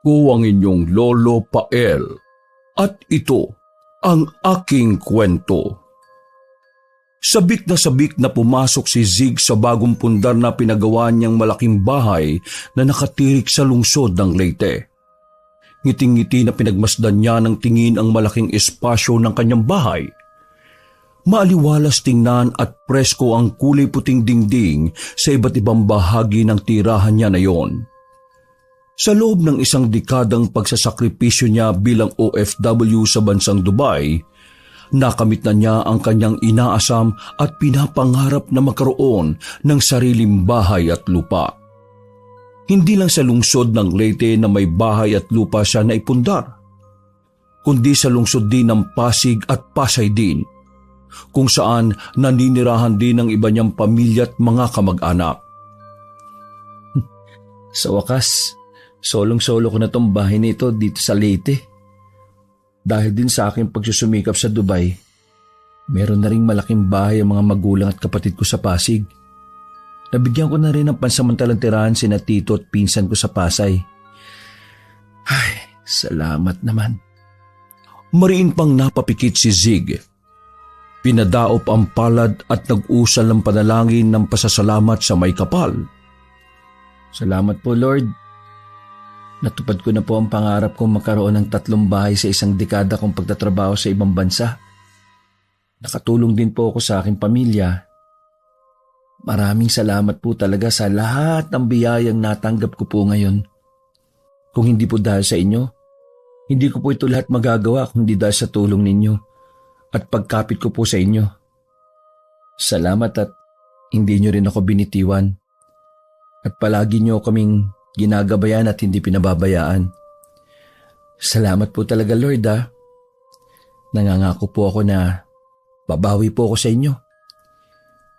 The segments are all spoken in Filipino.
Ko ang inyong Lolo Pael at ito ang aking kwento. Sabik na pumasok si Zig sa bagong pundar na pinagawa niyang malaking bahay na nakatirik sa lungsod ng Leyte. Ngiting-ngiti na pinagmasdan niya ng tingin ang malaking espasyo ng kanyang bahay. Maaliwalas tingnan at presko ang kulay puting dingding sa iba't ibang bahagi ng tirahan niya na yon. Sa loob ng isang dekadang pagsasakripisyo niya bilang OFW sa bansang Dubai, nakamit na niya ang kanyang inaasam at pinapangarap na magkaroon ng sariling bahay at lupa. Hindi lang sa lungsod ng Leyte na may bahay at lupa siya na ipundar, kundi sa lungsod din ng Pasig at Pasay din, kung saan naninirahan din ng iba niyang pamilya at mga kamag-anak. Sa wakas, solong-solo ko na tong bahay nito dito sa Leyte. Dahil din sa aking pagsusumikap sa Dubai, meron na ring malaking bahay ang mga magulang at kapatid ko sa Pasig. Nabigyan ko na rin ng pansamantalang tirahan sina tito at pinsan ko sa Pasay. Ay, salamat naman. Mariin pang napapikit si Zig. Pinadaop ang palad at nag-usal ng panalangin ng pasasalamat sa may kapal. Salamat po, Lord. Natupad ko na po ang pangarap kong magkaroon ng 3 bahay sa isang dekada kong pagtatrabaho sa ibang bansa. Nakatulong din po ako sa aking pamilya. Maraming salamat po talaga sa lahat ng biyayang natanggap ko po ngayon. Kung hindi po dahil sa inyo, hindi ko po ito lahat magagawa kung hindi dahil sa tulong ninyo at pagkapit ko po sa inyo. Salamat at hindi nyo rin ako binitiwan. At palagi nyo kaming ginagabayan at hindi pinababayaan. Salamat po talaga, Lord, ah. Nangangako po ako na babawi po ako sa inyo.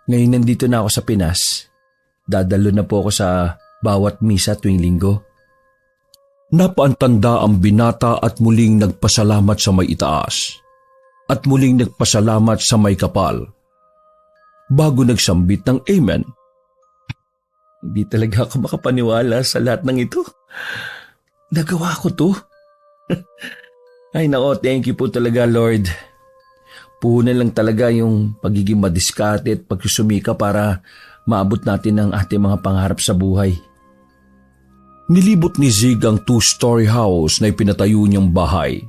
Ngayon nandito na ako sa Pinas. Dadalo na po ako sa bawat misa tuwing linggo. Napaantanda ang binata at muling nagpasalamat sa may itaas. At muling nagpasalamat sa may kapal. Bago nagsambit ng Amen. Hindi talaga ako makapaniwala sa lahat ng ito. Nagawa ko to. Ay nako, thank you po talaga, Lord. Puhunan lang talaga yung pagiging madiskarte at pagsusumika para maabot natin ang ating mga pangarap sa buhay. Nilibot ni Zig ang 2-story house na ipinatayo niyang bahay.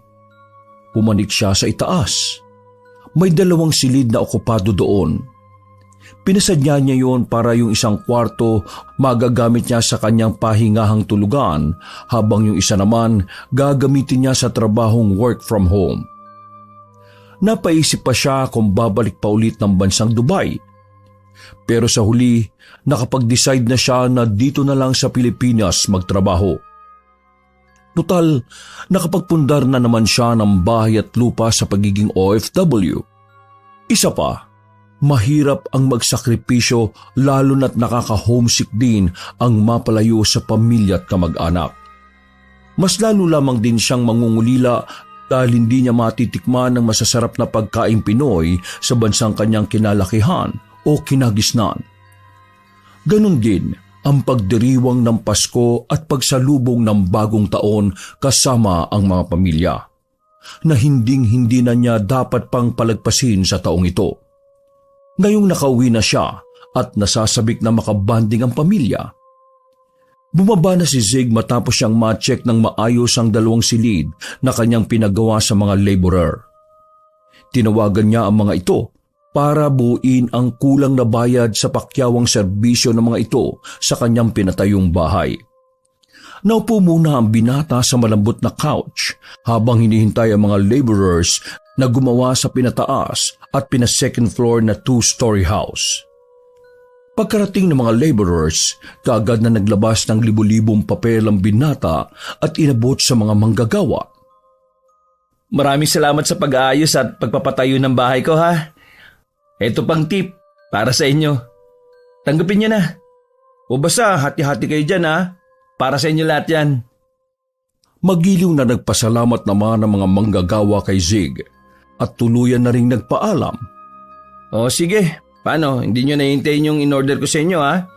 Pumanik siya sa itaas. May 2 silid na okupado doon. Pinasadya niya yon para yung isang kwarto magagamit niya sa kanyang pahingahang tulugan habang yung isa naman gagamitin niya sa trabahong work from home. Napaisip pa siya kung babalik pa ulit ng bansang Dubai. Pero sa huli, nakapag-decide na siya na dito na lang sa Pilipinas magtrabaho. Total, nakapagpundar na naman siya ng bahay at lupa sa pagiging OFW. Isa pa, mahirap ang magsakripisyo lalo na't nakaka-homesick din ang mapalayo sa pamilya at kamag-anak. Mas lalo lamang din siyang mangungulila dahil hindi niya matitikman ng masasarap na pagkain Pinoy sa bansang kanyang kinalakihan o kinagisnan. Ganon din ang pagdiriwang ng Pasko at pagsalubong ng bagong taon kasama ang mga pamilya, na hinding-hindi na niya dapat pang palagpasin sa taong ito. Ngayong nakauwi na siya at nasasabik na makabanding ang pamilya. Bumaba na si Zig matapos siyang ma-check ng maayos ang 2 silid na kanyang pinagawa sa mga laborer. Tinawagan niya ang mga ito para buuin ang kulang na bayad sa pakyawang serbisyo ng mga ito sa kanyang pinatayong bahay. Naupo muna ang binata sa malambot na couch habang hinihintay ang mga laborers na gumawa sa pinataas at pina-second floor na 2-story house. Pagkarating ng mga laborers, kaagad na naglabas ng libu-libong papel ang binata at inabot sa mga manggagawa. Maraming salamat sa pag-aayos at pagpapatayo ng bahay ko, ha. Ito pang tip para sa inyo. Tanggapin niyo na. O basta hati-hati kayo dyan, ha. Para sa inyo lahat yan. Magiliw na nagpasalamat naman ang mga manggagawa kay Zig at tuluyan na ring nagpaalam. O sige, paano? Hindi nyo nahintayin yung in-order ko sa inyo, ha?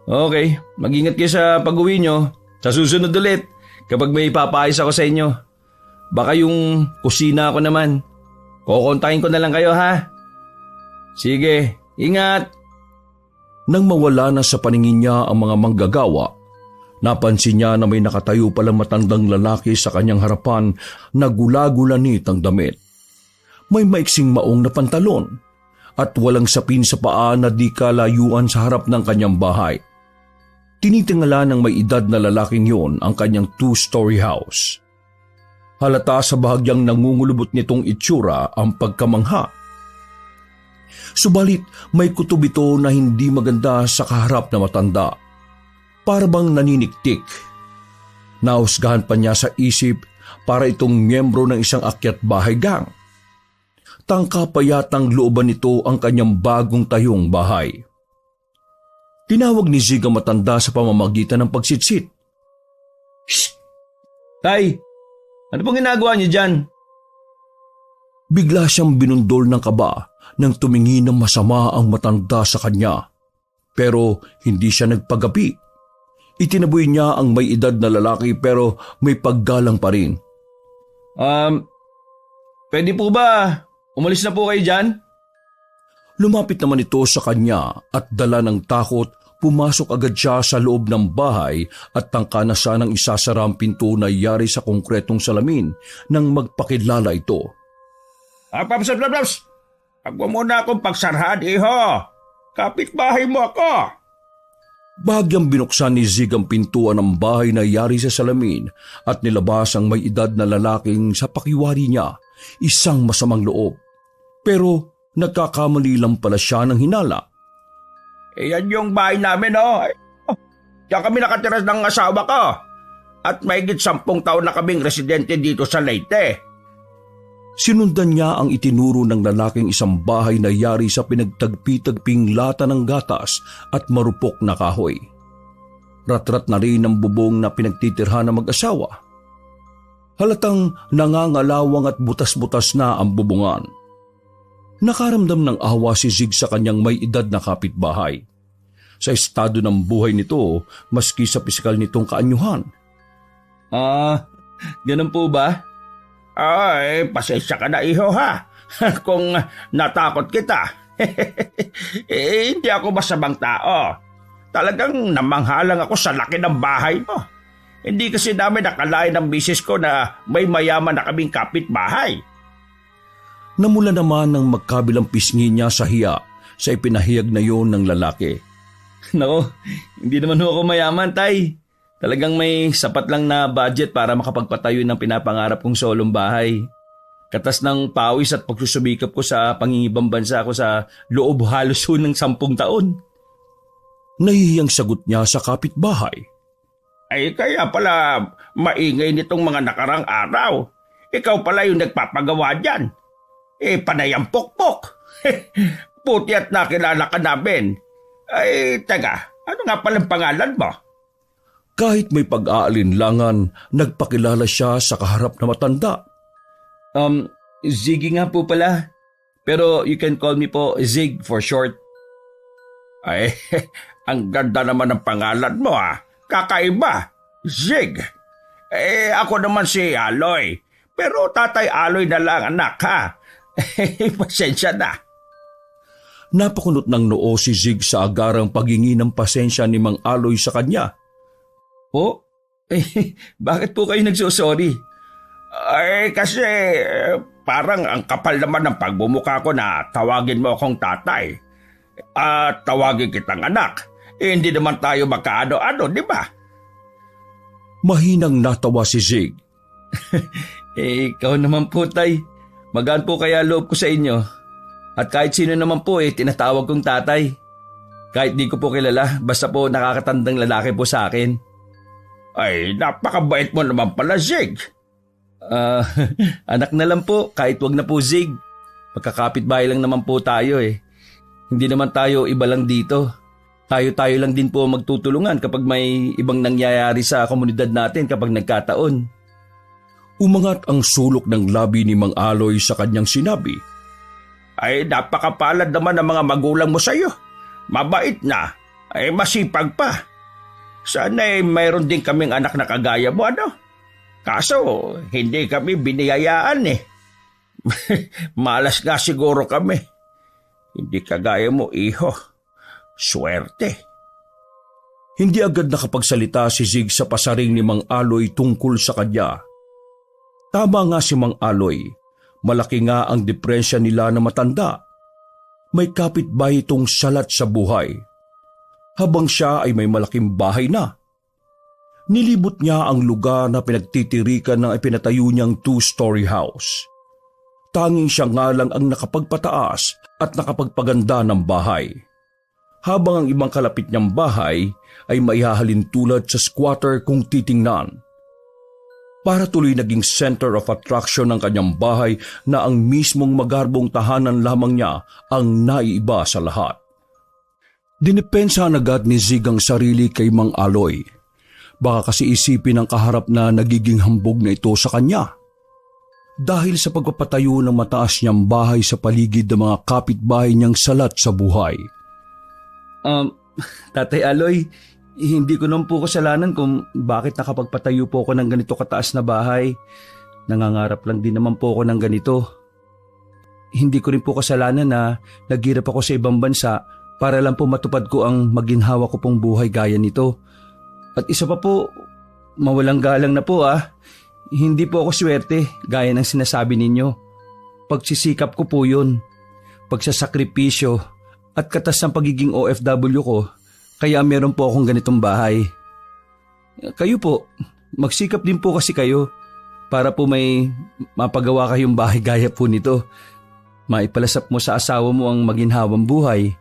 Okay, mag-ingat kayo sa pag-uwi nyo. Sa susunod ulit, kapag may ipapayos ako sa inyo. Baka yung kusina ko naman. Kukontakin ko na lang kayo ha. Sige, ingat. Nang mawala na sa paningin niya ang mga manggagawa, napansin niya na may nakatayo palang matandang lalaki sa kanyang harapan na gula-gulanit ang damit. May maiksing maong na pantalon at walang sapin sa paa na di kalayuan sa harap ng kanyang bahay. Tinitingala ng may edad na lalaking yon ang kanyang 2-story house. Halata sa bahagyang nangungulubot nitong itsura ang pagkamangha. Subalit may kutob ito na hindi maganda sa kaharap na matanda. Para bang naniniktik. Nahusgahan pa niya sa isip para itong miyembro ng isang akyat bahay gang. Tangka pa yatang looban nito ang kanyang bagong tayong bahay. Tinawag ni Zig ang matanda sa pamamagitan ng pagsitsit. Shh! Tay! Ano pong ginagawa niyo dyan? Bigla siyang binundol ng kaba nang tumingin ng masama ang matanda sa kanya. Pero hindi siya nagpagapi. Itinaboy niya ang may edad na lalaki pero may paggalang pa rin. Pwede po ba? Umalis na po kayo dyan? Lumapit naman ito sa kanya at dala ng takot, pumasok agad siya sa loob ng bahay at tangka na siya ng isasara ang pinto na yari sa konkretong salamin nang magpakilala ito. Paps! Pag mo muna akong pagsarhan, iho! Kapitbahay mo ako! Bahagyang binuksan ni Zig ang pintuan ng bahay na yari sa salamin at nilabas ang may edad na lalaking sa pakiwari niya, isang masamang loob. Pero nagkakamali lang pala siya ng hinala. Yan yung bahay namin, oh. Diyan kami nakatira ng asawa ko. At mahigit 10 taon na kaming residente dito sa Leyte. Sinundan niya ang itinuro ng lalaking isang bahay na yari sa pinagtagpi-tagping lata ng gatas at marupok na kahoy. Ratrat na rin ang bubong na pinagtitirhan ng mag-asawa. Halatang nangangalawang at butas-butas na ang bubungan. Nakaramdam ng awa si Zig sa kanyang may edad na kapitbahay. Sa estado ng buhay nito, maski sa pisikal nitong kaanyuhan. Ganun po ba? Ay, pasensya ka na, iho, ha? Kung natakot kita. Hindi ako masamang tao. Talagang namanghalang ako sa laki ng bahay mo. Hindi kasi namin nakalain ng misis ko na may mayaman na kaming kapitbahay. Namula naman ng magkabilang pisngi niya sa hiya sa ipinahiyag na yon ng lalaki. Nako, hindi naman ako mayaman, tay. Talagang may sapat lang na budget para makapagpatayo ng pinapangarap kong solong bahay. Katas ng pawis at pagsusubikap ko sa pangingibang bansa ko sa loob halos ng 10 taon. Nahihiyang sagot niya sa kapitbahay. Ay, kaya pala maingay nitong mga nakarang araw. Ikaw pala yung nagpapagawa dyan. Panay ang pokpok. Puti at nakilala ka namin. Ay, teka, ano nga palang pangalan mo? Kahit may pag-aalinlangan, nagpakilala siya sa kaharap na matanda. Ziggy nga po pala. Pero you can call me po Zig for short. Ay, ang ganda naman ng pangalan mo, ha. Kakaiba. Zig. Ako naman si Aloy. Pero Tatay Aloy na lang, anak, ha. Pasensya na. Napakunot ng noo si Zig sa agarang paghingi ng pasensya ni Mang Aloy sa kanya. Po? Bakit po kayo nagsosorry? Ay, kasi parang ang kapal naman ng pagbumuka ko na tawagin mo akong tatay. At tawagin kitang anak. Hindi naman tayo magkaano-ano, di ba? Mahinang natawa si Zig. Ikaw naman po, tay. Magaan po kaya loob ko sa inyo. At kahit sino naman po tinatawag kong tatay. Kahit di ko po kilala, basta po nakakatandang lalaki po sa akin. Ay, napakabait mo naman pala, Zig. Anak na lang po, kahit wag na po Zig. Magkakapitbahay lang naman po tayo eh. Hindi naman tayo iba lang dito. Tayo-tayo lang din po magtutulungan kapag may ibang nangyayari sa komunidad natin kapag nagkataon. Umangat ang sulok ng labi ni Mang Aloy sa kanyang sinabi. Ay, napakapalad naman ng mga magulang mo sa'yo. Mabait na, ay masipag pa. Sana mayroon din kaming anak na kagaya mo, ano? Kaso, hindi kami biniyayaan eh. Malas nga siguro kami. Hindi kagaya mo, iho. Swerte. Hindi agad nakapagsalita si Zig sa pasaring ni Mang Aloy tungkol sa kanya. Tama nga si Mang Aloy, malaki nga ang diferensya nila na matanda. May kapitbahay itong salat sa buhay. Habang siya ay may malaking bahay na. Nilibot niya ang lugar na pinagtitirikan ng ipinatayo niyang 2-story house. Tanging siya nga lang ang nakapagpataas at nakapagpaganda ng bahay. Habang ang ibang kalapit niyang bahay ay maihahalin tulad sa squatter kung titingnan. Para tuloy naging center of attraction ng kanyang bahay na ang mismong magarbong tahanan lamang niya ang naiiba sa lahat. Dinipensahan agad ni Zig ang sarili kay Mang Aloy. Baka kasi isipin ng kaharap na nagiging hambog na ito sa kanya. Dahil sa pagpapatayo ng mataas niyang bahay sa paligid ng mga kapitbahay niyang salat sa buhay. Tatay Aloy, hindi ko naman po kasalanan kung bakit nakapagpatayo po ako ng ganito kataas na bahay. Nangangarap lang din naman po ako ng ganito. Hindi ko rin po kasalanan na naghirap ako sa ibang bansa para lang po matupad ko ang maginhawa ko pong buhay gaya nito. At isa pa po, mawalang galang na po Hindi po ako swerte gaya ng sinasabi ninyo. Pagsisikap ko po yun. Pagsasakripisyo at katas ng pagiging OFW ko, kaya meron po akong ganitong bahay. Kayo po, magsikap din po kasi kayo para po may mapagawa kayong bahay gaya po nito. Maipalasap mo sa asawa mo ang maginhawang buhay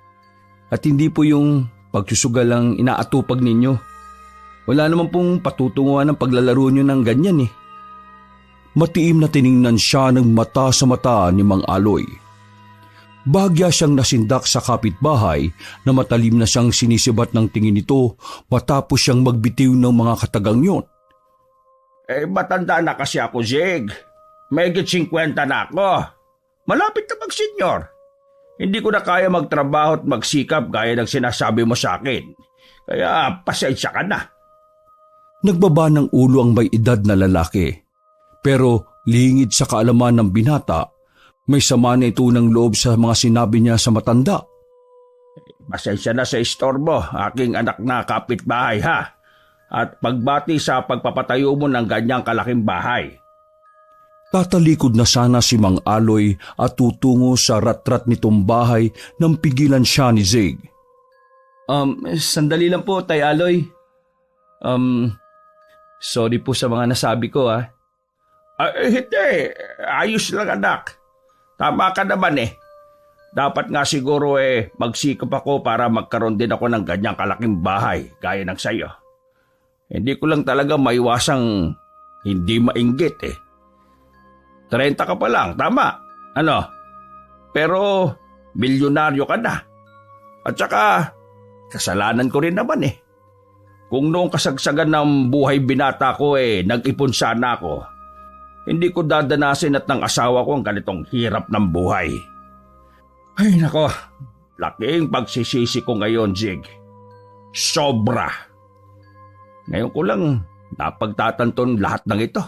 at hindi po yung pagsusugal ang inaatupag ninyo. Wala naman pong patutunguhan ng paglalaro nyo ng ganyan eh. Matiim na tiningnan siya ng mata sa mata ni Mang Aloy. Bahagya siyang nasindak sa kapitbahay na matalim na siyang sinisibat ng tingin nito matapos siyang magbitiw ng mga katagang yun. Matanda na kasi ako, Zig. Mahigit 50 na ako. Malapit na mag-senior. Hindi ko na kaya magtrabaho at magsikap gaya ng sinasabi mo sa akin. Kaya pasensya ka na. Nagbaba ng ulo ang may edad na lalaki. Pero lingid sa kaalaman ng binata, may sama na ito ng loob sa mga sinabi niya sa matanda. Pasensya na sa istorbo, aking anak na kapitbahay ha. At pagbati sa pagpapatayo mo ng ganyang kalaking bahay. Tatalikod na sana si Mang Aloy at tutungo sa ratrat nitong bahay nang pigilan siya ni Zig. Sandali lang po, Tay Aloy. Sorry po sa mga nasabi ko Hindi, ayos lang anak. Tama ka naman eh. Dapat nga siguro magsikap ako para magkaroon din ako ng ganyang kalaking bahay gaya ng sayo. Hindi ko lang talaga maiwasang hindi mainggit 30 ka pa lang, tama? Pero milyonaryo ka na. At saka, kasalanan ko rin naman Kung noong kasagsagan ng buhay binata ko nag-ipon sana ako, hindi ko dadanasin at ng asawa ko ang ganitong hirap ng buhay. Ay nako, laking pagsisisi ko ngayon, Zig. Sobra. Ngayon ko lang napagtatanton lahat ng ito.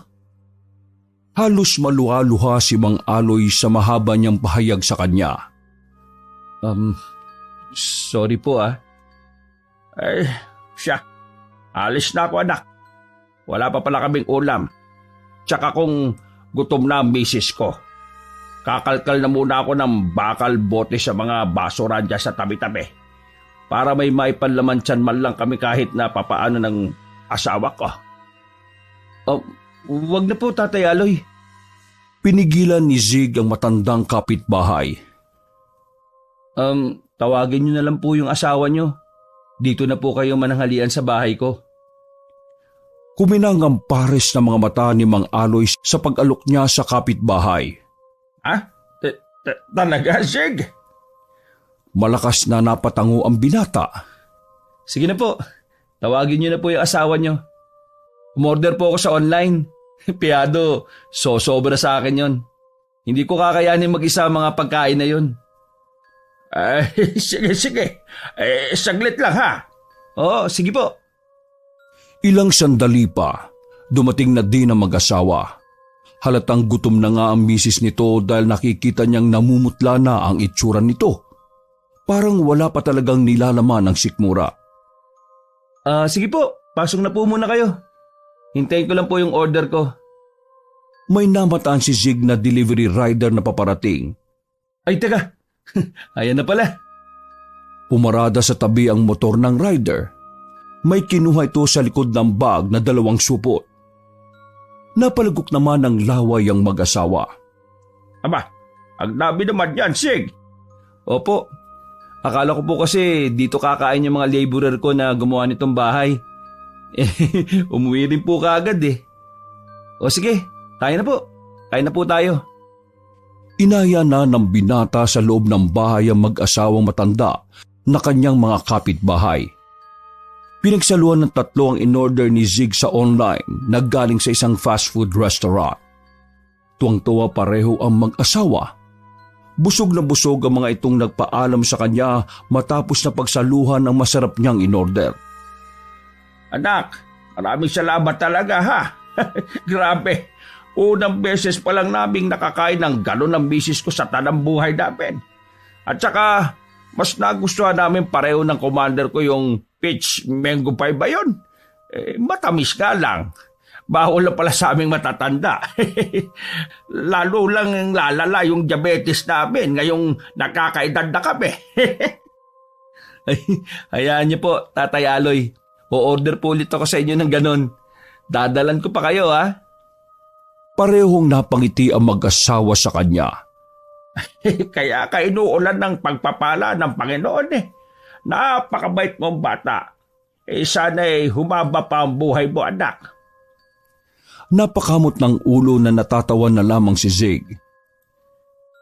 Halos maluha-luha si Mang Aloy sa mahaba niyang pahayag sa kanya. Sorry po Siya. Alis na ako anak. Wala pa pala kaming ulam. Tsaka kung gutom na ang misis ko, kakalkal na muna ako ng bakal bote sa mga basura dyan sa tabi-tabi para may maipanlaman tiyan man lang kami kahit na papaano ng asawa ko. Wag na po, Tatay Aloy. Pinigilan ni Zig ang matandang kapitbahay. Tawagin niyo na lang po yung asawa niyo. Dito na po kayo mananghalian sa bahay ko. Kuminang ang pares ng mga mata ni Mang Aloy sa pag-alok niya sa kapitbahay. Talaga, Zig? Malakas na napatango ang binata. Sige na po, tawagin niyo na po yung asawa niyo. Umorder po ako sa online. Piyado, sobra sa akin yon. Hindi ko kakayanin mag-isa mga pagkain na yon. Sige. Saglit lang ha. Oo, sige po. Ilang sandali pa, Dumating na din ang mag-asawa. Halatang gutom na nga ang misis nito dahil nakikita niyang namumutla na ang itsura nito. Parang wala pa talagang nilalaman ang sikmura. Sige po, pasok na po muna kayo. Hintayin ko lang po yung order ko. May namataan si Zig na delivery rider na paparating. Ay, teka. Ayan na pala. Pumarada sa tabi ang motor ng rider. May kinuha ito sa likod ng bag na 2 supot. Napalagok naman ng laway ang mag-asawa. Aba, ang dami naman yan, Sig. Opo. Akala ko po kasi dito kakain yung mga laborer ko na gumawa nitong bahay. Umuwi rin po kaagad eh. O sige, tayo na po. Kain na po tayo. Inaya na ng binata sa loob ng bahay ang mag-asawang matanda na kanyang mga kapitbahay. Pinagsaluhan ng 3 ang in-order ni Zig sa online na galing sa isang fast food restaurant. Tuwang-tuwa pareho ang mag-asawa. Busog na busog ang mga itong nagpaalam sa kanya matapos na pagsaluhan ang masarap niyang in-order. Anak, maraming salamat talaga ha. Grabe, unang beses pa lang naming nakakain ng gano'n ang misis ko sa tanang buhay namin. At saka, mas nagustuhan namin pareho ng commander ko yung peach mango pie ba yun? Matamis nga lang. Bawal na pala sa aming matatanda. Lalo lang lalala yung diabetes namin ngayong nakakaedad na kami. Ay, hayaan niyo po, Tatay Aloy. O-order po ulit ako sa inyo ng ganon. Dadalan ko pa kayo ha. Parehong napangiti ang mag-asawa sa kanya. Kaya kainuulan ng pagpapala ng Panginoon eh. Napakabait mong bata. Sana'y humaba pa ang buhay mo, anak. Napakamot ng ulo na natatawan na lamang si Zig.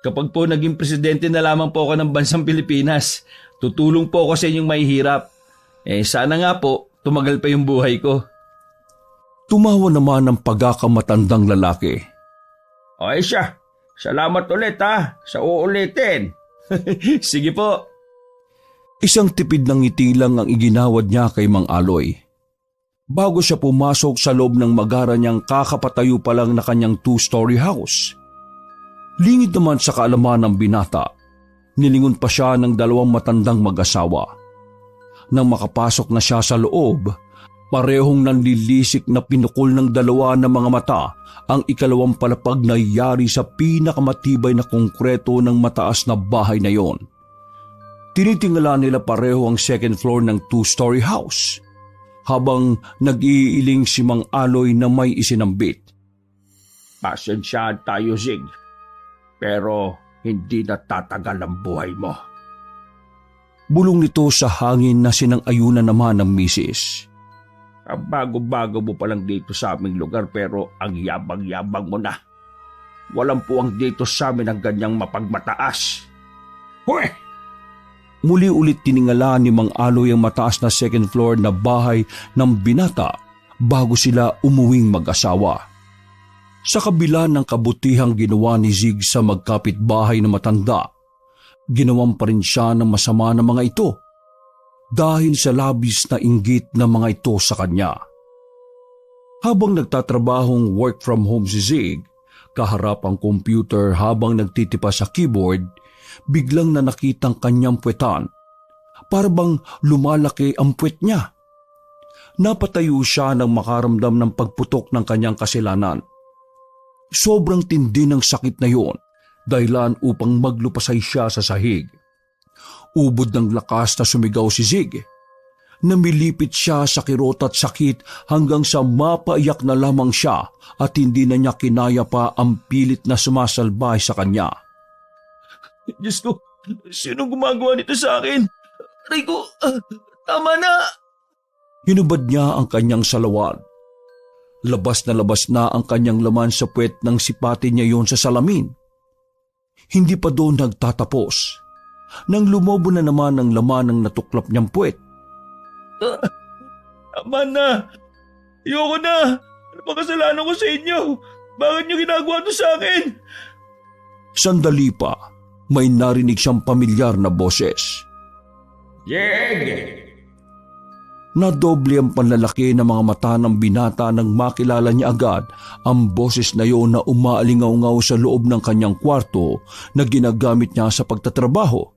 Kapag po naging presidente na lamang po ako ng bansang Pilipinas, tutulong po ako sa inyong mahihirap. Sana nga po, tumagal pa yung buhay ko. Tumawa naman ang pagkakamatandang lalaki. O siya, salamat ulit ha, sa uulitin. Sige po. Isang tipid ng ngiti lang ang iginawad niya kay Mang Aloy. Bago siya pumasok sa loob ng magara niyang kakapatayo pa lang na kanyang 2-story house. Lingid naman sa kaalaman ng binata, nilingon pa siya ng 2 matandang mag-asawa. Nang makapasok na siya sa loob, parehong nanlilisik na pinukol ng 2 na mga mata ang 2 palapag na yari sa pinakamatibay na konkreto ng mataas na bahay na yon. Tinitingala nila pareho ang 2nd floor ng 2-story house habang nag-iiling si Mang Aloy na may isinambit. Pasensyahan tayo, Zig. Pero hindi na tatagal ang buhay mo. Bulong nito sa hangin na sinang-ayunan naman ng misis. Bago-bago mo pa lang dito sa aming lugar pero ang yabang-yabang mo na. Walang puwang dito sa amin ang ganyang mapagmataas. Huweh! Muli ulit tiningala ni Mang Aloy ang mataas na 2nd floor na bahay ng binata bago sila umuwing mag-asawa. Sa kabila ng kabutihang ginawa ni Zig sa magkapitbahay na matanda, ginawan pa rin siya ng masama ng mga ito dahil sa labis na inggit ng mga ito sa kanya. Habang nagtatrabahong work from home si Zig, kaharap ang computer habang nagtitipa sa keyboard, biglang na nakitang kanyang puwetan. Para bang lumalaki ang puwet niya. Napatayo siya nang makaramdam ng pagputok ng kanyang kasilanan. Sobrang tindi ng sakit na yon, dahilan upang maglupasay siya sa sahig. Ubod ng lakas na sumigaw si Zig. Namilipit siya sa kirot at sakit hanggang sa mapaiyak na lamang siya at hindi na niya kinaya pa ang pilit na sumasalbay sa kanya. Diyos ko, sino gumagawa nito sa akin? Rico, tama na! Hinubad niya ang kanyang salawan. Labas na ang kanyang laman sa puwet nang sipatin niya yon sa salamin. Hindi pa doon nagtatapos. Nang lumobo na naman ang laman ng natuklap niyang puwet. Tama na! Ayoko na! Ano pa kasalanan ko sa inyo? Bakit niyo ginagawa ito sa akin? Sandali pa, may narinig siyang pamilyar na boses. Zig! Nadoble ang panlalaki ng mga mata ng binata nang makilala niya agad ang boses na iyon na umaalingaw-ngaw sa loob ng kanyang kwarto na ginagamit niya sa pagtatrabaho.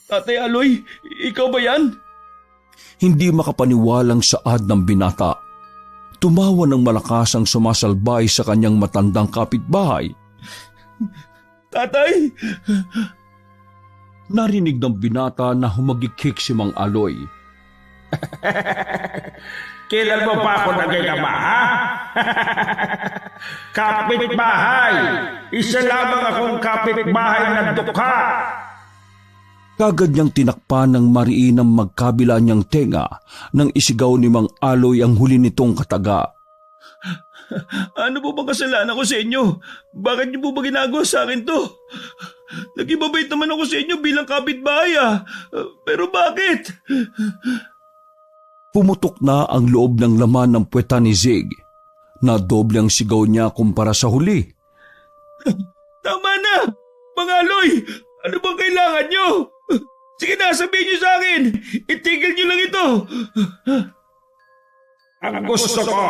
Tatay Aloy, ikaw ba yan? Hindi makapaniwalang saad ng binata. Tumawa ng malakas ang sumasalbay sa kanyang matandang kapitbahay. Tatay! Narinig ng binata na humagikik si Mang Aloy. Kailan mo pa ako nagigama, ha? Kapitbahay! Isa lamang akong kapitbahay na dukha. Kagad niyang tinakpan ng mariinang magkabila niyang tenga nang isigaw ni Mang Aloy ang huli nitong kataga. Ano po bang kasalanan ko sa inyo? Bakit niyo po ba ginagawa sa akin to? Nag-ibabait naman ako sa inyo bilang kapitbahay Pero bakit? Pumutok na ang loob ng laman ng puweta ni Zig. Nadoble ang sigaw niya kumpara sa huli. Tama na! Mang Aloy! Ano bang kailangan niyo? Sige na, sabihin niyo sa akin! Itigil niyo lang ito! Ang gusto ko,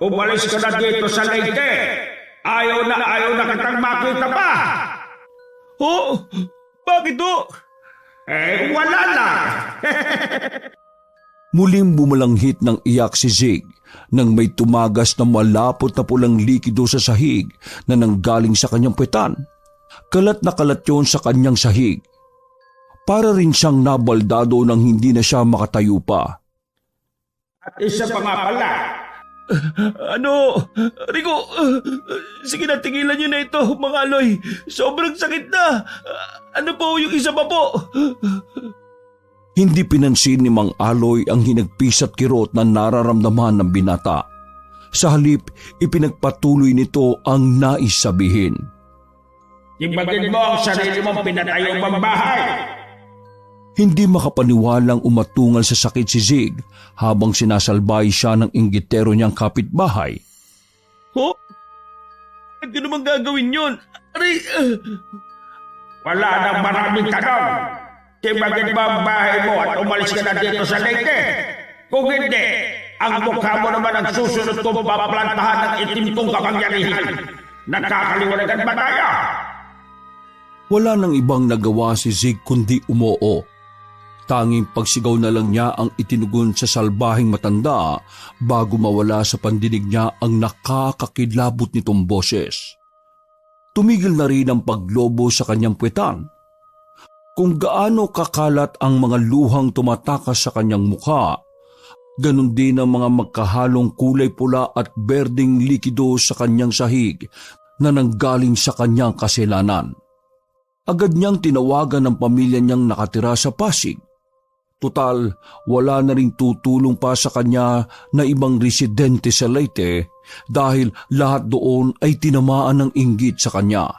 umalis ka na dito sa Leyte. Ayaw na kitang makita pa. Oh, bakit to? Wala lang. Muling bumalanghit ng iyak si Zig nang may tumagas na malapot na pulang likido sa sahig na nanggaling sa kanyang puwetan. Kalat na kalat yun sa kanyang sahig. Para rin siyang nabaldado nang hindi na siya makatayo pa. At isa pa nga pala. Rico, sige na, tigilan niyo na ito, Mang Aloy. Sobrang sakit na. Ano po yung isa pa po? Hindi pinansin ni Mang Aloy ang hinagpis at kirot na nararamdaman ng binata. Sa halip, ipinagpatuloy nito ang nais sabihin. Ibagin mo ang sarili mong pinatayong bahay. Hindi makapaniwalang umatungal sa sakit si Zig habang sinasalbay siya ng inggitero niyang kapitbahay. Ho? Ano naman gagawin yun? Wala nang maraming tanong. Ibagin mo ang bahay mo at umalis ka na dito sa Leyte. Kung hindi, ang mukha mo naman ang susunod kong paplantahan ng itim kong kapangyarihan. Nakakaliwanagan ba tayo? Wala nang ibang nagawa si Zig kundi umoo. Tanging pagsigaw na lang niya ang itinugon sa salbahing matanda bago mawala sa pandinig niya ang nakakakilabot nitong boses. Tumigil na rin ang paglobo sa kanyang puwetan. Kung gaano kakalat ang mga luhang tumatakas sa kanyang mukha, ganun din ang mga magkahalong kulay pula at berdeng likido sa kanyang sahig na nanggaling sa kanyang kasalanan. Agad niyang tinawagan ng pamilya niyang nakatira sa Pasig. Tutal, wala na ring tutulong pa sa kanya na ibang residente sa Leyte dahil lahat doon ay tinamaan ng inggit sa kanya.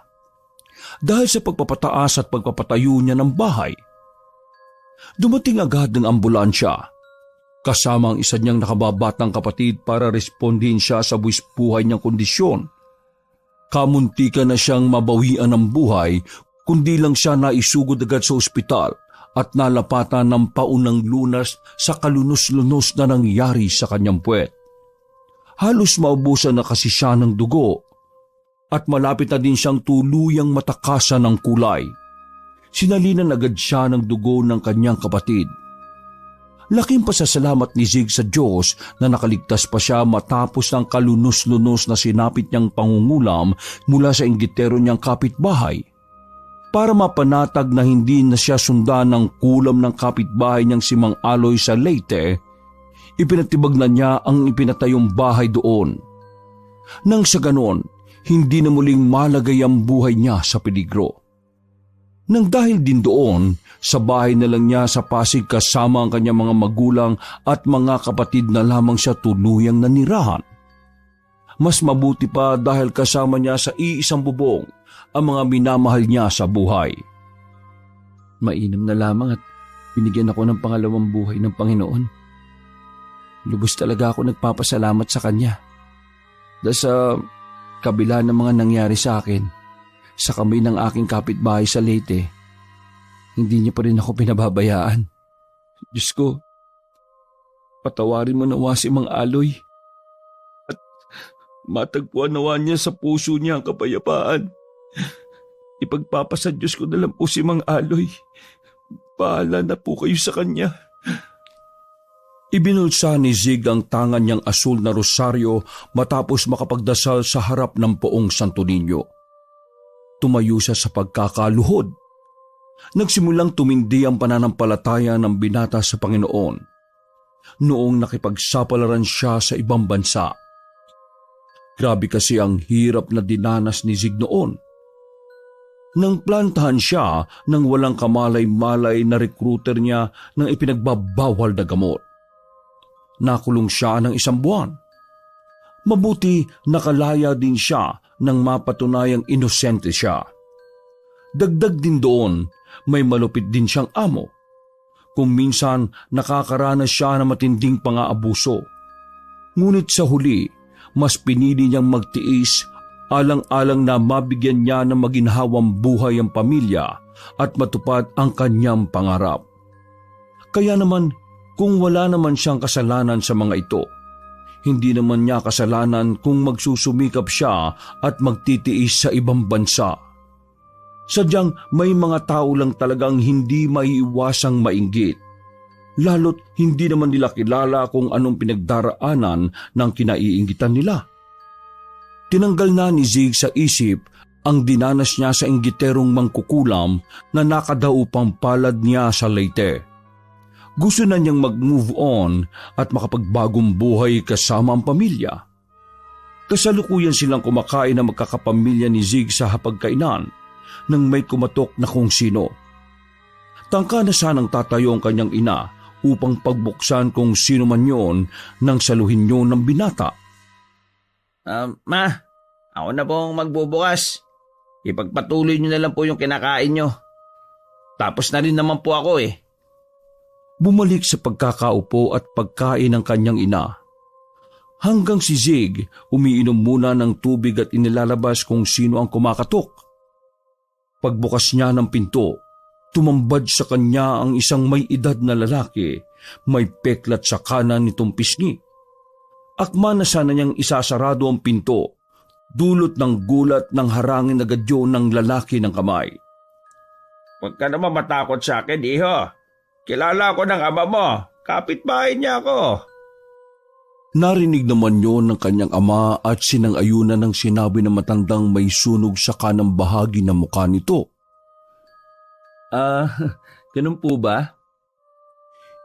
Dahil sa pagpapataas at pagpapatayo niya ng bahay, dumating agad ng ambulansya kasama ang isa niyang nakababatang kapatid para respondihin siya sa buwis-buhay niyang kondisyon. Kamuntikan na siyang mabawian ng buhay kundi lang siya naisugod agad sa ospital at nalapatan ng paunang lunas sa kalunos-lunos na nangyari sa kanyang puwet. Halos maubusan na kasi siya ng dugo at malapit na din siyang tuluyang matakasan ng kulay. Sinalinan agad siya ng dugo ng kanyang kapatid. Laking pasasalamat ni Zig sa Diyos na nakaligtas pa siya matapos ng kalunos-lunos na sinapit niyang pangungulam mula sa inggitero niyang kapitbahay. Para mapanatag na hindi na siya sundan ng kulam ng kapitbahay niyang si Mang Aloy sa Leyte, ipinatibag na niya ang ipinatayong bahay doon. Nang sa ganon, hindi na muling malagay ang buhay niya sa peligro. Nang dahil din doon, sa bahay na lang niya sa Pasig kasama ang kanyang mga magulang at mga kapatid na lamang siya tuluyang nanirahan. Mas mabuti pa dahil kasama niya sa iisang bubong ang mga minamahal niya sa buhay. Mainam na lamang at binigyan ako ng pangalawang buhay ng Panginoon. Lubos talaga ako nagpapasalamat sa Kanya. Dahil sa kabila ng mga nangyari sa akin, sa kamay ng aking kapitbahay sa Leyte, hindi niya pa rin ako pinababayaan. Diyos ko, Patawarin mo nawa si Mang Aloy. At matagpuan nawa niya sa puso niya ang kapayapaan. Ipagpapasa Diyos ko na lang po si Mang Aloy. Bahala na po kayo sa kanya. Ibinulsa ni Zig ang tangan niyang asul na rosaryo matapos makapagdasal sa harap ng poong Santo Niño. Tumayo siya sa pagkakaluhod. Nagsimulang tumindi ang pananampalataya ng binata sa Panginoon noong nakipagsapalaran siya sa ibang bansa. Grabe kasi ang hirap na dinanas ni Zig noon. Nang plantahan siya ng walang kamalay-malay na recruiter niya ng ipinagbabawal na gamot. Nakulong siya ng 1 buwan. Mabuti nakalaya din siya nang mapatunayang inosente siya. Dagdag din doon, may malupit din siyang amo. Kung minsan nakakaranas siya ng matinding pang-aabuso. Ngunit sa huli, mas pinili niyang magtiis alang-alang na mabigyan niya ng maginhawang buhay ang pamilya at matupad ang kanyang pangarap. Kaya naman, kung wala naman siyang kasalanan sa mga ito, hindi naman niya kasalanan kung magsusumikap siya at magtitiis sa ibang bansa. Sadyang may mga tao lang talagang hindi maiiwasang mainggit, lalo't hindi naman nila kilala kung anong pinagdaraanan ng kinaiinggitan nila. Tinanggal na ni Zig sa isip ang dinanas niya sa inggiterong mangkukulam na nakadaupang palad niya sa Leyte. Gusto na niyang mag-move on at makapagbagong buhay kasama ang pamilya. Kasalukuyan silang kumakain na magkakapamilya ni Zig sa hapagkainan nang may kumatok na kung sino. Tangka na sanang tatayo ang kanyang ina upang pagbuksan kung sino man yon nang saluhin yun ng binata. Ma, ako na pong magbubukas. Ipagpatuloy niyo na lang po yung kinakain niyo. Tapos na rin naman po ako eh. Bumalik sa pagkakaupo at pagkain ng kanyang ina. Hanggang si Zig umiinom muna ng tubig at inilalabas kung sino ang kumakatok. Pagbukas niya ng pinto, tumambad sa kanya ang isang may edad na lalaki, may peklat sa kanan nitong pisngi. Akma na sana niyang isasarado ang pinto, dulot ng gulat ng harangin na gadyo ng lalaki ng kamay. Huwag ka naman matakot sa akin, iho. Kilala ko ng ama mo. Kapitbahay niya ako. Narinig naman yon ng kanyang ama at sinang-ayunan ng sinabi ng matandang may sunog sa kanang bahagi ng mukha nito. Ganun po ba?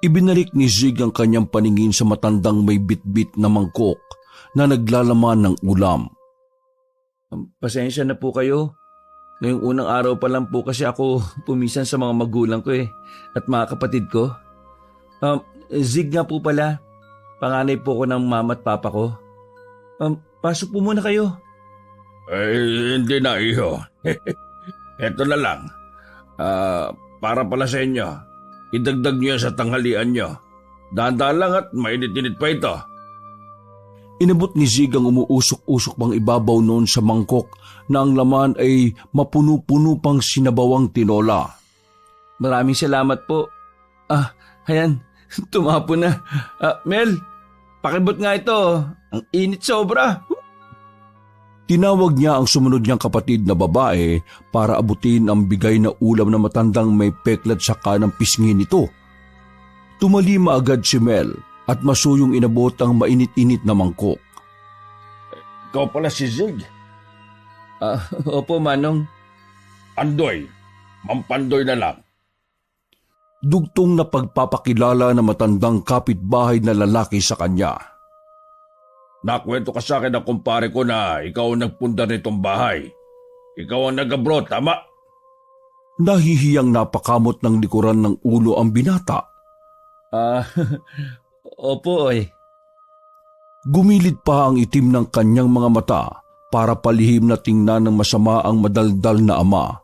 Ibinalik ni Zig ang kanyang paningin sa matandang may bitbit na mangkok na naglalaman ng ulam. Pasensya na po kayo. Ngayong unang araw pa lang po kasi ako pumisan sa mga magulang ko at mga kapatid ko. Zig nga po pala. Panganay po ko ng mama at papa ko. Pasok po muna kayo. Hindi na, iho. Eto na lang. Para pala sa inyo. Idagdag niyo sa tanghalian niyo. Dahan-dahan lang at mainit-init pa ito. Inabot ni Zig ang umuusok-usok pang ibabaw noon sa mangkok na ang laman ay mapuno-puno pang sinabawang tinola. Maraming salamat po. Ayan, tumapo na. Mel, pakibot nga ito. Ang init sobra. Tinawag niya ang sumunod niyang kapatid na babae para abutin ang bigay na ulam na matandang may peklat sa kanang pisngi nito. Tumalima agad si Mel at masuyong inabot ang mainit-init na mangkok. Ikaw pala si Zig. Opo, Manong. Pandoy. Mampandoy na lang. Dugtong na pagpapakilala na matandang kapitbahay na lalaki sa kanya. Nakwento ka sa akin ng kumpare ko na ikaw ang nagpundar nitong bahay. Ikaw ang nag-abroad, tama? Nahihiyang napakamot ng likuran ng ulo ang binata. Opo, Gumilid pa ang itim ng kanyang mga mata para palihim na tingnan ng masama ang madaldal na ama.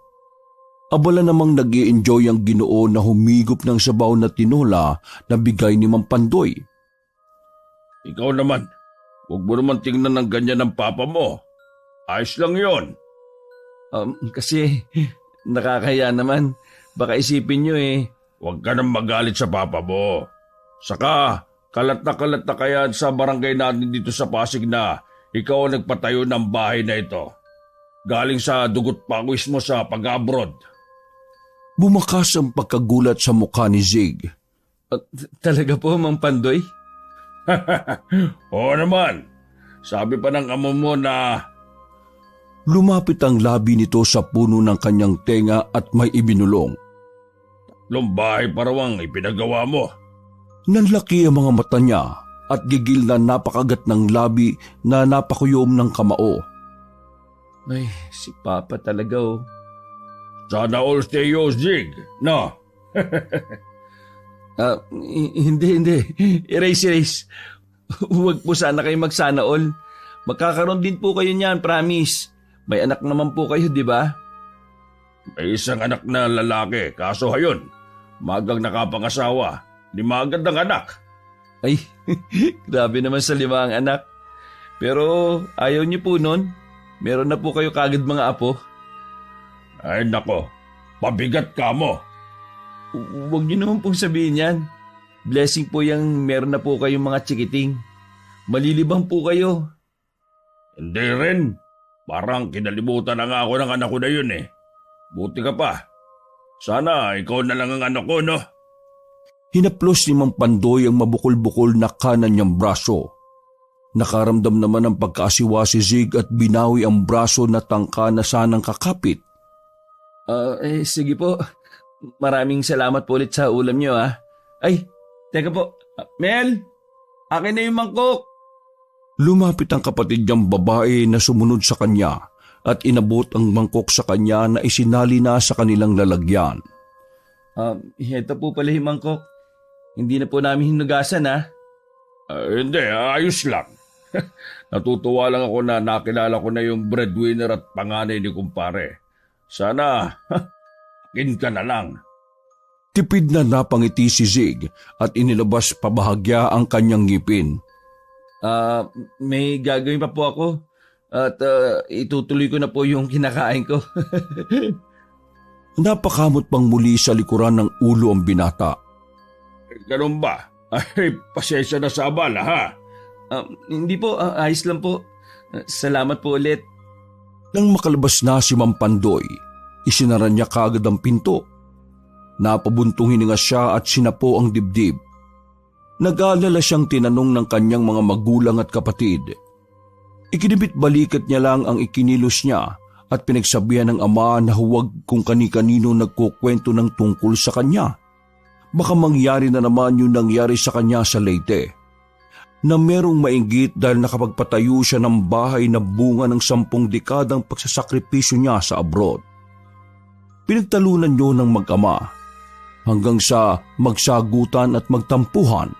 Abala namang nag-i-enjoy ang Ginoo na humigop ng sabaw na tinola na bigay ni Mang Pandoy. Ikaw naman, huwag mo naman tingnan ng ganyan ng papa mo. Ayos lang yon. Kasi nakakaya naman. Baka isipin nyo Huwag ka nang magalit sa papa mo. Saka, kalat na kaya sa barangay natin dito sa Pasig na ikaw ang nagpatayo ng bahay na ito. Galing sa dugot pawis mo sa pag-abroad. Bumakas ang pagkagulat sa mukha ni Zig. Talaga po, Mang Pandoy? Oo naman. Sabi pa ng amo mo na... Lumapit ang labi nito sa puno ng kanyang tenga at may ibinulong. Lumbahay pa raw ang ipinagawa mo. Nanlaki ang mga mata niya at gigil na napakagat ng labi na napakuyom ng kamao. Ay, si Papa talaga oh. Sana all stay yo, Zig, no? Hindi. Erase. Huwag po sana kayo magsana all. Magkakaroon din po kayo niyan, promise. May anak naman po kayo, di ba? May isang anak na lalaki, kaso hayon, magang nakapangasawa, 5 ang anak. Ay, grabe naman sa 5 ang anak. Pero ayaw niyo po nun. Meron na po kayo kagad mga apo. Ay nako, pabigat ka mo. Huwag niyo naman pong sabihin yan. Blessing po yung meron na po kayong mga chikiting. Malilibang po kayo. Hindi rin. Parang kinalimutan na nga ako ng anak ko na yun eh. Buti ka pa. Sana ikaw na lang ang anak ko, no? Hinaplos ni Mang Pandoy ang mabukol-bukol na kanan niyang braso. Nakaramdam naman ng pagkaasiwa si Zig at binawi ang braso na tangka na sanang kakapit. Sige po. Maraming salamat po ulit sa ulam niyo ah. Ay, teka po. Mel, akin na yung mangkok. Lumapit ang kapatid niyang babae na sumunod sa kanya at inabot ang mangkok sa kanya na isinali na sa kanilang lalagyan. Ito po pala yung mangkok. Hindi na po namin hinugasan ah. Hindi, ayos lang. Natutuwa lang ako na nakilala ko na yung breadwinner at panganay ni kumpare. Sana, akin ka na lang. Tipid na napangiti si Zig at inilabas pabahagya ang kanyang ngipin. May gagawin pa po ako at itutuloy ko na po yung kinakain ko. Napakamot pang muli sa likuran ng ulo ang binata. Ganun ba? Ay, pasensya na sa abala, ha? Hindi po, ayos lang po. Salamat po ulit. Nang makalabas na si Mang Pandoy, isinara niya kaagad ang pinto. Napabuntong hininga siya at sinapo ang dibdib. Nag-aalala siyang tinanong ng kanyang mga magulang at kapatid. Ikinibit balikat niya lang ang ikinilos niya at pinagsabihan ng ama na huwag kung kani-kanino nagkukwento ng tungkol sa kanya. Baka mangyari na naman yung nangyari sa kanya sa Leyte. Na merong mainggit dahil nakapagpatayo siya ng bahay na bunga ng 10 dekadang pagsasakripisyo niya sa abroad. Pinagtalunan niyo ng mag-ama hanggang sa magsagutan at magtampuhan.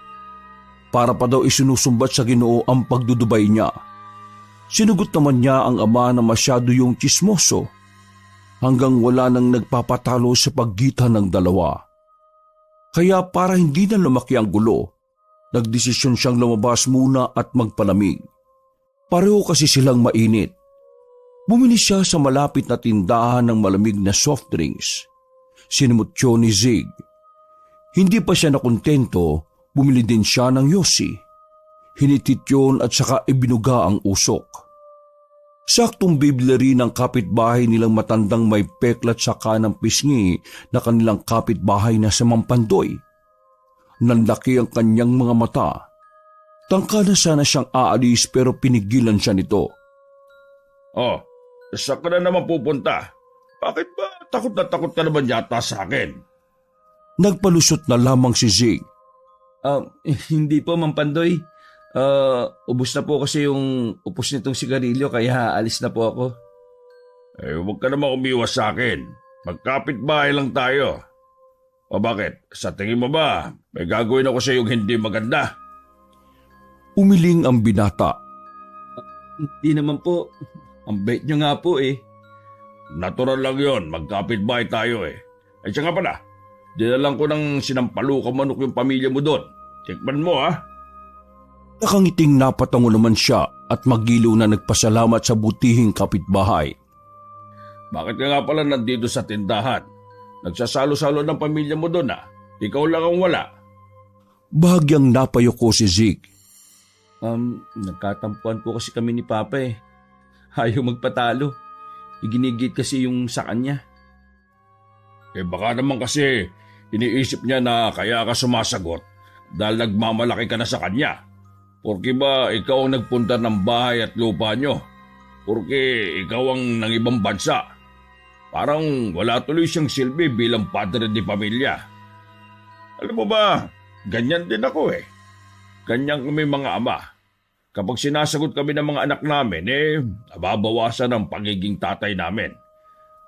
Para pa daw isinusumbat sa Ginoo ang pagdudubay niya. Sinugot naman niya ang ama na masyado yung tsismoso hanggang wala nang nagpapatalo sa paggitan ng dalawa. Kaya para hindi na lumaki ang gulo, nagdesisyon siyang lumabas muna at magpalamig. Pareho kasi silang mainit. Bumili siya sa malapit na tindahan ng malamig na soft drinks. Sinimutyo ni Zig. Hindi pa siya nakontento, bumili din siya ng yosi. Hinitit yun at saka ibinuga ang usok. Saktong bibili rin ng kapitbahay nilang matandang may peklat sa kanang pisngi na kanilang kapitbahay na si Mang Pandoy. Nanlaki ang kanyang mga mata. Tangka na sana siyang aalis pero pinigilan siya nito. Oh, saan ka na naman pupunta? Bakit ba takot na takot ka naman yata sa akin? Nagpalusot na lamang si Zig. Hindi po, Mang Pandoy. Ubus na po kasi yung upos nitong sigarilyo kaya alis na po ako. Eh, huwag ka naman umiwas sa akin. Magkapit-bahay lang tayo. O bakit? Sa tingin mo ba, may gagawin ako sa iyong hindi maganda? Umiling ang binata. Hindi naman po. Ang bait nyo nga po eh. Natural lang yon, magkapit-bahay tayo eh. Ay siya nga pala, dinalang ko ng sinampalukang manok yung pamilya mo doon. Tikman mo ha. Nakangiting napatango naman siya at magiliw na nagpasalamat sa butihing kapitbahay. Bakit ka nga pala nandito sa tindahan? Nagsasalo-salo ng pamilya mo doon ah. Ikaw lang ang wala. Bahagyang napayuko si Zeke. Nagkatampuan po kasi kami ni Papa eh. Ayaw magpatalo. Iginigit kasi yung sa kanya. Baka naman kasi iniisip niya na kaya ka sumasagot dahil nagmamalaki ka na sa kanya. Porke ba ikaw ang nagpunta ng bahay at lupa nyo? Porke ikaw ang nang ibang bansa. Parang wala tuloy siyang silbi bilang padre de pamilya. Alam mo ba, ganyan din ako eh. Ganyan kami mga ama. Kapag sinasagot kami ng mga anak namin, nababawasan ang pagiging tatay namin.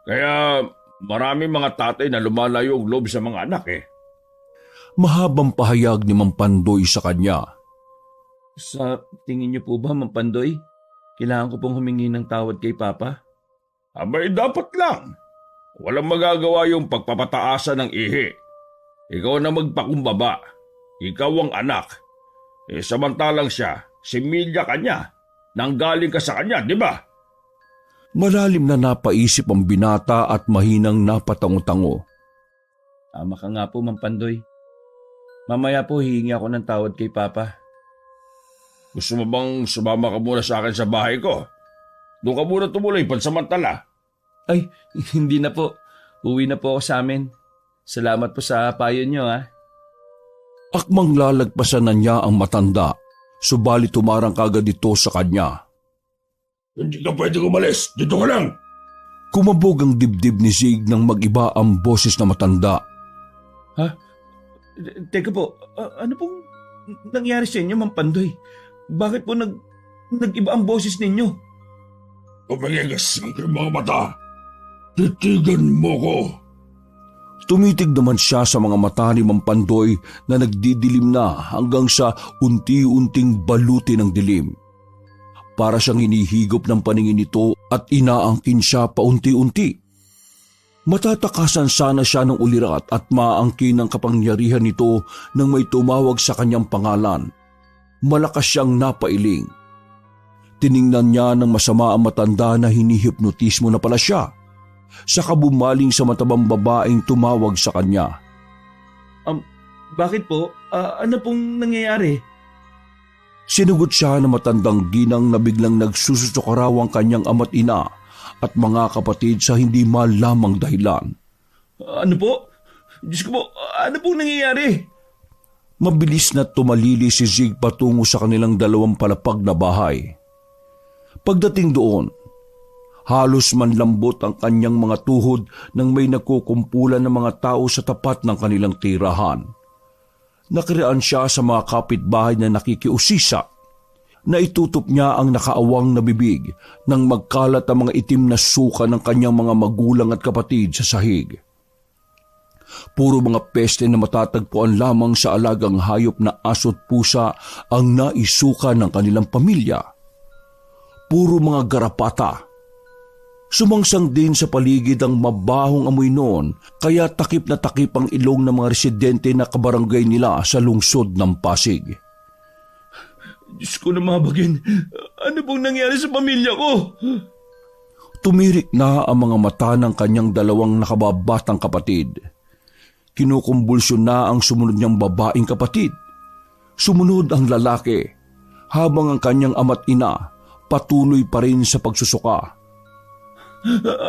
Kaya marami mga tatay na lumalayo ang loob sa mga anak eh. Mahabang pahayag ni Mang Pandoy sa kanya. Sa tingin niyo po ba, Mang Pandoy, kailangan ko pong humingi ng tawad kay Papa? Abay, dapat lang. Walang magagawa yung pagpapataasan ng ihi. Ikaw na magpakumbaba. Ikaw ang anak. Samantalang siya, similya ka niya. Nanggaling ka sa kanya, di ba? Malalim na napaisip ang binata at mahinang napatango-tango. Tama ka nga po, Mang Pandoy. Mamaya po hihingi ako ng tawad kay Papa. Gusto mo bang sumama ka muna sa akin sa bahay ko? Doon ka muna tumuloy pansamantala. Ay, hindi na po. Uwi na po ako sa amin. Salamat po sa payo niyo, ha? Akmang lalagpasan na niya ang matanda, subalit tumarang kagad ito sa kanya. Hindi ka pwede umalis. Dito ka lang. Kumabog ang dibdib ni Zig nang mag-iba ang boses na matanda. Ha? Teka po, ano pong nangyari sa inyo, Mang Pandoy? Bakit po nag-iba ang boses ninyo? Tumingigas ang mga mata. Titigan mo ko. Tumitig naman siya sa mga mata ni Mang Pandoy na nagdidilim na hanggang sa unti-unting baluti ng dilim. Para siyang hinihigop ng paningin nito at inaangkin siya paunti-unti. Matatakasan sana siya ng ulirat at maangkin ang kapangyarihan nito nang may tumawag sa kanyang pangalan. Malakas siyang napailing. Tiningnan niya ng masama ang matanda na hinihipnotismo na pala siya. Saka bumaling sa matabang babaeng tumawag sa kanya. Bakit po? Ano pong nangyayari? Sinugot siya ng matandang ginang na biglang nagsusutsukaraw ang kanyang ama't ina at mga kapatid sa hindi malamang dahilan. Ano po? Diyos ko po, ano pong nangyayari? Mabilis na tumalili si Zig patungo sa kanilang dalawang palapag na bahay. Pagdating doon, halos manlambot ang kanyang mga tuhod nang may nagkukumpulan ng mga tao sa tapat ng kanilang tirahan. Nakiraan siya sa mga kapitbahay na nakikiusisa. Naitutup niya ang nakaawang na bibig nang magkalat ang mga itim na suka ng kanyang mga magulang at kapatid sa sahig. Puro mga peste na matatagpuan lamang sa alagang hayop na aso't pusa ang naisuka ng kanilang pamilya. Puro mga garapata. Sumangsang din sa paligid ang mabahong amoy noon, kaya takip na takip ang ilong ng mga residente na kabarangay nila sa lungsod ng Pasig. Diyos ko na mabagin, ano pong nangyari sa pamilya ko? Tumirik na ang mga mata ng kanyang dalawang nakababatang kapatid. Kinukumbulsyon na ang sumunod niyang babaeng kapatid. Sumunod ang lalaki, habang ang kanyang ama't ina patuloy pa rin sa pagsusuka.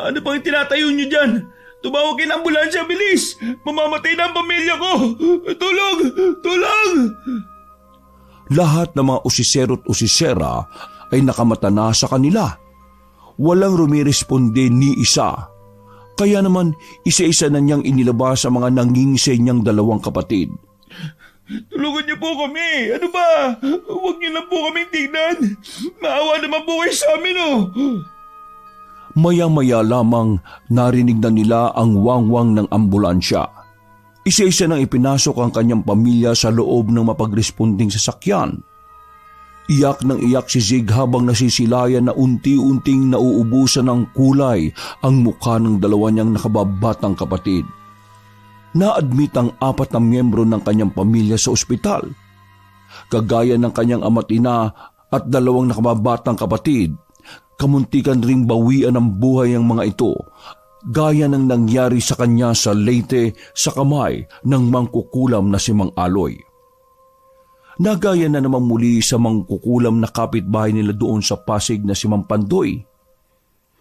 Ano pang tinatayo niyo dyan? Tumawag kayo ng ambulansya, bilis! Mamamatay na ang pamilya ko! Tulong! Tulong! Lahat ng mga usisero't usisera ay nakamata na sa kanila. Walang rumiresponde ni isa. Kaya naman isa-isa na niyang inilabas ang mga nangingisay niyang dalawang kapatid. Tulungan niyo po kami! Ano ba? Huwag niyo lang po kaming tignan! Maawa naman po kayo sa amin, oh! Maya-maya lamang narinig na nila ang wangwang ng ambulansya. Isa-isa nang ipinasok ang kanyang pamilya sa loob ng mapagresponding sasakyan. Iyak ng iyak si Zig habang nasisilayan na unti-unting nauubusan ng kulay ang mukha ng dalawa niyang nakababatang kapatid. Na-admit ang 4 na miyembro ng kanyang pamilya sa ospital. Kagaya ng kanyang ama't ina at 2 nakababatang kapatid, kamuntikan ring bawian ng buhay ang mga ito, gaya ng nangyari sa kanya sa Leyte sa kamay ng mangkukulam na si Mang Aloy. Nagaya na naman muli sa mangkukulam na kapitbahay nila doon sa Pasig na si Mang Pandoy.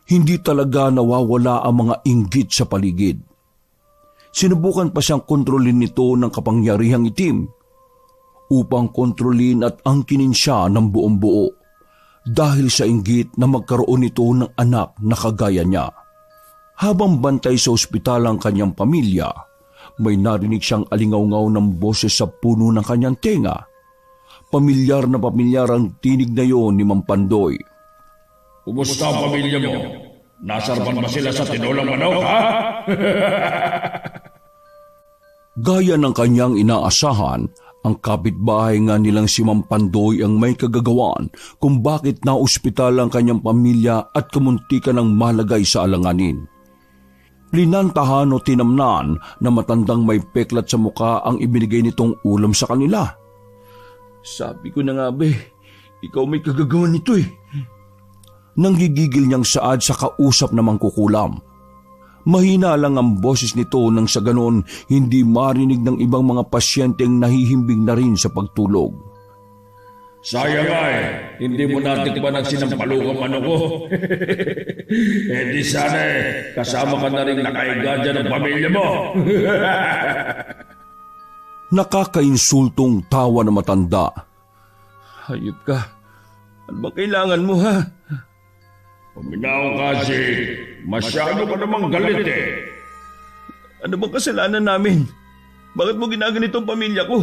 Hindi talaga nawawala ang mga inggit sa paligid. Sinubukan pa siyang kontrolin nito ng kapangyarihang itim upang kontrolin at angkinin siya ng buong buo dahil sa inggit na magkaroon nito ng anak na kagaya niya. Habang bantay sa ospital ang kanyang pamilya, may narinig siyang alingaw-ngaw ng boses sa puno ng kanyang tenga. Pamilyar na pamilyar ang tinig na yon ni Mang Pandoy. Kumusta ang pamilya mo? Nasarban ba sila sa tinolang manok, ha? Gaya ng kanyang inaasahan, ang kapitbahay nga nilang si Mang Pandoy ang may kagagawan kung bakit na-ospital ang kanyang pamilya at kamuntikan ng malagay sa alanganin. Linantahan o tinamnan na matandang may peklat sa muka ang ibinigay nitong ulam sa kanila. Sabi ko na nga ikaw may kagagawan nito eh. Nanggigigil niyang saad sa kausap na mangkukulam. Mahina lang ang boses nito nang sa ganon hindi marinig ng ibang mga pasyenteng nahihimbing na rin sa pagtulog. Sayang nga hindi mo natikman ang sinampalukang manok ko. Di sana kasama ka na rin nakaiga dyan ng pamilya mo. Nakakainsultong tawa na matanda. Hayop ka. Ano ba kailangan mo ha? Paminaw kasi, masyado ka namang galit eh. Ano bang kasalanan namin? Bakit mo ginaganito ang pamilya ko?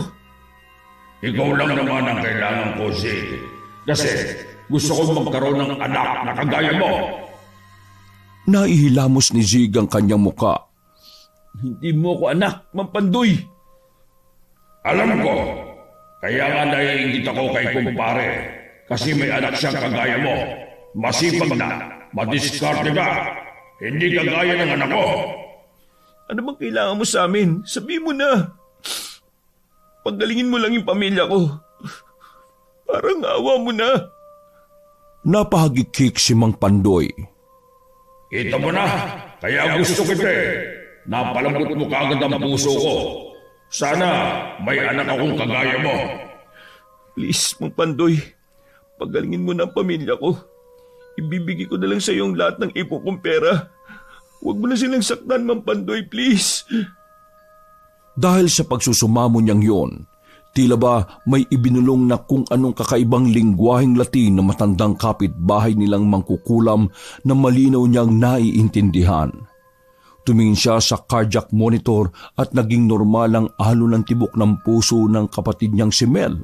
Ikaw lang naman ang kailangan ko, Zig. Kasi gusto ko magkaroon ng anak na kagaya mo. Naihilamos ni Zig ang kanyang muka. Hindi mo ko anak, Mang Pandoy. Alam ko, kaya nga naiingit ako kay kumpare. Kasi may anak siyang kagaya mo. Masipag na, madiskarte ka. Hindi kagaya ng anak ko. Ano bang kailangan mo sa amin? Sabihin mo na. Paggalingin mo lang yung pamilya ko. Parang awa mo na. Napahagikik si Mang Pandoy. Kita mo na, kaya gusto kita eh. Napalambot mo kaagad ang puso ko. Sana may anak akong kagaya mo. Please, Mang Pandoy, paggalingin mo na ang pamilya ko. Ibibigay ko na lang sa iyo ang lahat ng ipo kong pera. Huwag mo na silang saktan, Mang Pandoy, please. Dahil sa pagsusumamo niyang yon, tila ba may ibinulong na kung anong kakaibang lingwaheng Latin na matandang kapitbahay nilang mangkukulam na malinaw niyang naiintindihan. Tumingin siya sa cardiac monitor at naging normal ang alon ng tibok ng puso ng kapatid niyang si Mel.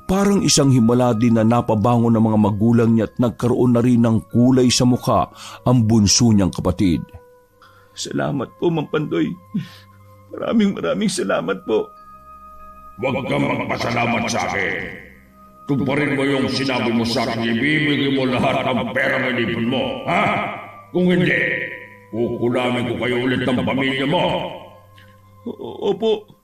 Parang isang himala din na napabangon ng mga magulang niya at nagkaroon na rin ng kulay sa mukha ang bunso niyang kapatid. Salamat po, Mang Pandoy. Maraming salamat po. Huwag kang magpasalamat sa akin. Tumparin mo yung sinabi mo sa akin, ibibigay mo lahat ng pera ng lipon mo, ha? Kung hindi, kukulamin ko kayo ulit ng pamilya mo. Opo.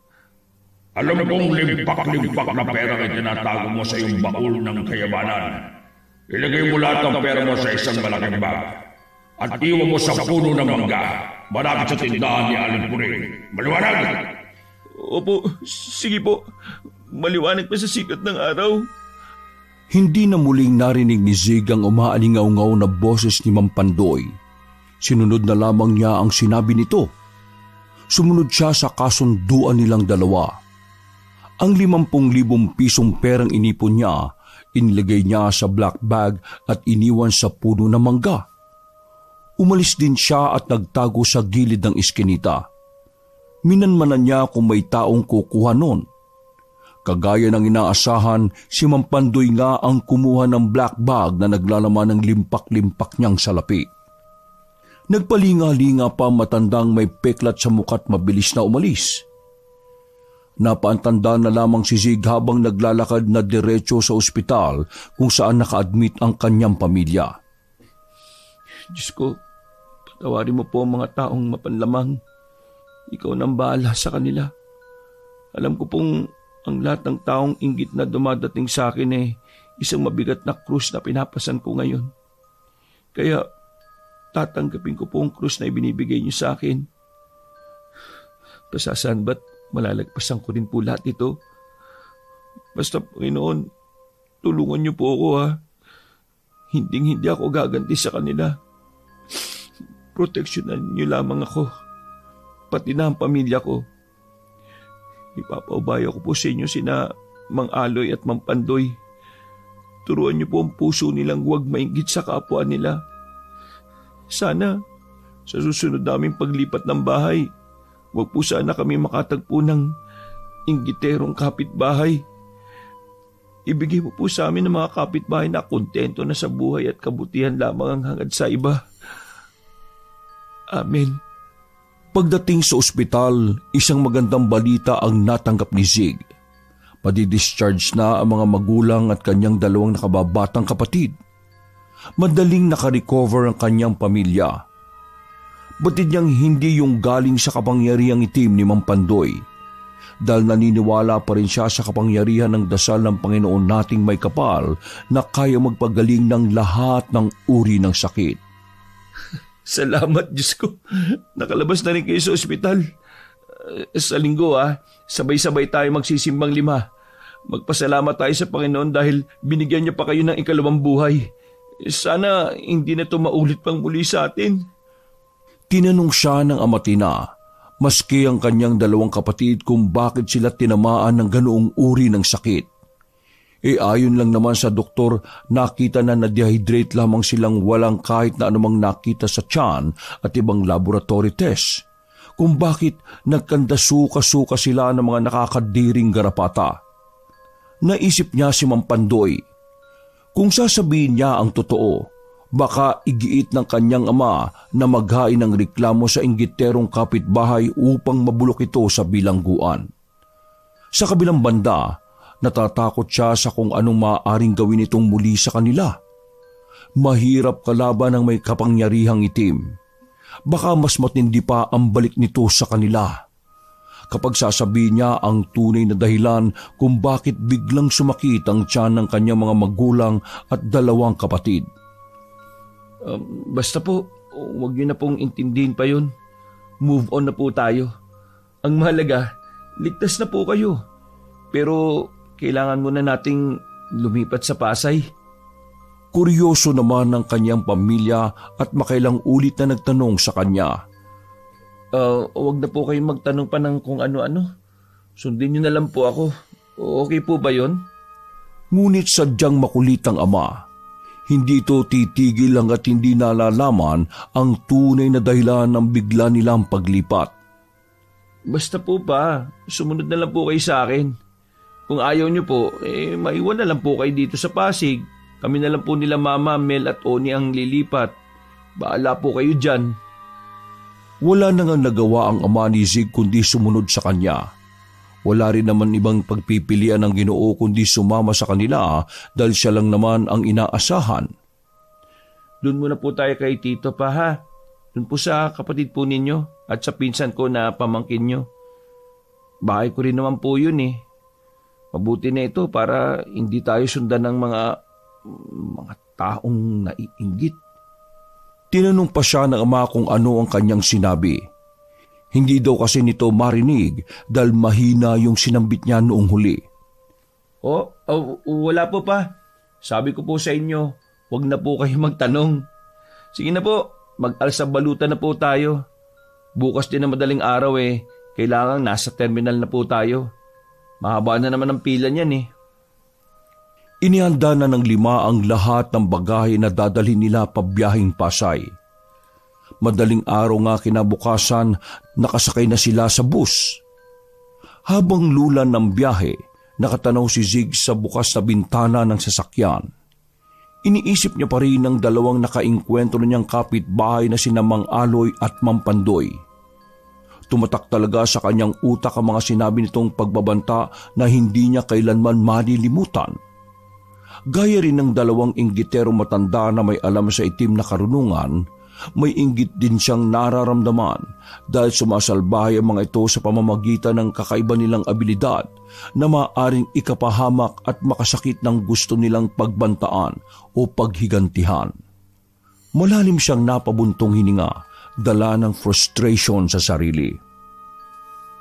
Alam kong limpak-limpak na pera ay tinatago mo sa iyong baul ng kayamanan. Ilagay mo lahat ng pera mo sa isang malaking bag. At iwan mo sa puno ng mangga, malapit sa tindahan ni Aling Puring. Maliwanag! Opo, sige po. Maliwanag pa sa sikat ng araw. Hindi na muling narinig ni Zig ang umaalingaw-ngaw na boses ni Mang Pandoy. Sinunod na lamang niya ang sinabi nito. Sumunod siya sa kasunduan nilang dalawa. Ang 50,000 pisong perang inipon niya, inilagay niya sa black bag at iniwan sa puno ng mangga. Umalis din siya at nagtago sa gilid ng iskinita. Minanmanan niya kung may taong kukuha nun. Kagaya ng inaasahan, si Mang Pandoy nga ang kumuha ng black bag na naglalaman ng limpak-limpak niyang salapi. Nagpalinga-linga pa matandang may peklat sa muka't mabilis na umalis. Napaantanda na lamang si Zig habang naglalakad na diretso sa ospital kung saan naka-admit ang kanyang pamilya. Diyos ko, patawarin mo po ang mga taong mapanlamang. Ikaw nang bahala sa kanila. Alam ko pong ang lahat ng taong inggit na dumadating sa akin isang mabigat na krus na pinapasan ko ngayon. Kaya tatanggapin ko po ang krus na ibinibigay niyo sa akin. Pasasan ba't malalagpasan ko rin po lahat ito? Basta Panginoon, tulungan niyo po ako ha. Hindi ako gaganti sa kanila. Proteksyonan niyo lamang ako, pati na ang pamilya ko. Ipapaubaya ko po sa inyo sina Mang Aloy at Mang Pandoy. Turuan niyo po ang puso nilang huwag mainggit sa kapwa nila. Sana, sa susunod naming paglipat ng bahay, huwag po sana kami makatagpo ng inggiterong kapitbahay. Ibigay mo po sa amin ng mga kapitbahay na kontento na sa buhay at kabutihan lamang ang hangad sa iba. Amen. Pagdating sa ospital, isang magandang balita ang natanggap ni Zig. Madidischarge na ang mga magulang at kanyang dalawang nakababatang kapatid. Madaling nakarecover ang kanyang pamilya. Batid niyang hindi yung galing sa kapangyarihang itim ni Mang Pandoy, dahil naniniwala pa rin siya sa kapangyarihan ng dasal ng Panginoon nating may kapal na kaya magpagaling ng lahat ng uri ng sakit. Salamat, Diyos ko. Nakalabas na rin kayo sa ospital. Sa linggo sabay-sabay tayo magsisimbang 5. Magpasalamat tayo sa Panginoon dahil binigyan niya pa kayo ng ikalawang buhay. Sana hindi na ito maulit pang muli sa atin. Tinanong siya ng amatina, maski ang kanyang dalawang kapatid kung bakit sila tinamaan ng ganoong uri ng sakit. Ayon lang naman sa doktor, nakita na na-dehydrate lamang silang walang kahit na anumang nakita sa tiyan at ibang laboratory test, kung bakit nagkandasuka-suka sila ng mga nakakadiring garapata. Naisip niya si Mang Pandoy, kung sasabihin niya ang totoo, baka igiit ng kanyang ama na maghain ng reklamo sa inggiterong kapitbahay upang mabulok ito sa bilangguan. Sa kabilang banda, natatakot siya sa kung anong maaaring gawin itong muli sa kanila. Mahirap kalaban ng may kapangyarihang itim. Baka mas matindi pa ang balik nito sa kanila. Kapag sasabihin niya ang tunay na dahilan kung bakit biglang sumakit ang tiyan ng kanyang mga magulang at dalawang kapatid. Basta po, huwag niyo na pong intindihin pa yun. Move on na po tayo. Ang mahalaga, ligtas na po kayo. Pero kailangan muna nating lumipat sa Pasay. Kuryoso naman ng kanyang pamilya at makailang ulit na nagtanong sa kanya. Huwag na po kayong magtanong pa ng kung ano-ano. Sundin niyo na lang po ako. Okay po ba yon? Ngunit sadyang makulit ang ama. Hindi ito titigil hanggat hindi nalalaman ang tunay na dahilan ng bigla nilang paglipat. Basta po pa, sumunod na lang po kayo sa akin. Kung ayaw niyo po, maiwan na lang po kayo dito sa Pasig. Kami na lang po nila Mama, Mel at Oni ang lilipat. Baala po kayo dyan. Wala na nga nagawa ang ama ni Zig kundi sumunod sa kanya. Wala rin naman ibang pagpipilian ng Ginoo kundi sumama sa kanila dahil siya lang naman ang inaasahan. Doon muna po tayo kay Tito pa ha. Doon po sa kapatid po ninyo at sa pinsan ko na pamangkin nyo. Bahay ko rin naman po yun eh. Mabuti na ito para hindi tayo sundan ng mga taong naiinggit. Tinanong pa siya ng ama kung ano ang kanyang sinabi. Hindi daw kasi nito marinig dahil mahina yung sinambit niya noong huli. Wala po pa. Sabi ko po sa inyo, huwag na po kayo magtanong. Sige na po, mag-alsa balutan na po tayo. Bukas din na madaling araw kailangan nasa terminal na po tayo. Mahaba na naman ang pila niyan eh. Inihanda na ng 5 ang lahat ng bagahe na dadalhin nila pabiyahing Pasay. Madaling araw nga kinabukasan, nakasakay na sila sa bus. Habang lulan ng biyahe, nakatanaw si Zig sa bukas na bintana ng sasakyan. Iniisip niya pa rin ang dalawang nakainkwentro niyang kapitbahay na sina Mang Aloy at Mang Pandoy. Tumatak talaga sa kanyang utak ang mga sinabi nitong pagbabanta na hindi niya kailanman malilimutan. Gaya rin ng dalawang inggitero matanda na may alam sa itim na karunungan, may inggit din siyang nararamdaman dahil sumasalbahay ang mga ito sa pamamagitan ng kakaiba nilang abilidad na maaaring ikapahamak at makasakit ng gusto nilang pagbantaan o paghigantihan. Malalim siyang napabuntong hininga, dala ng frustration sa sarili.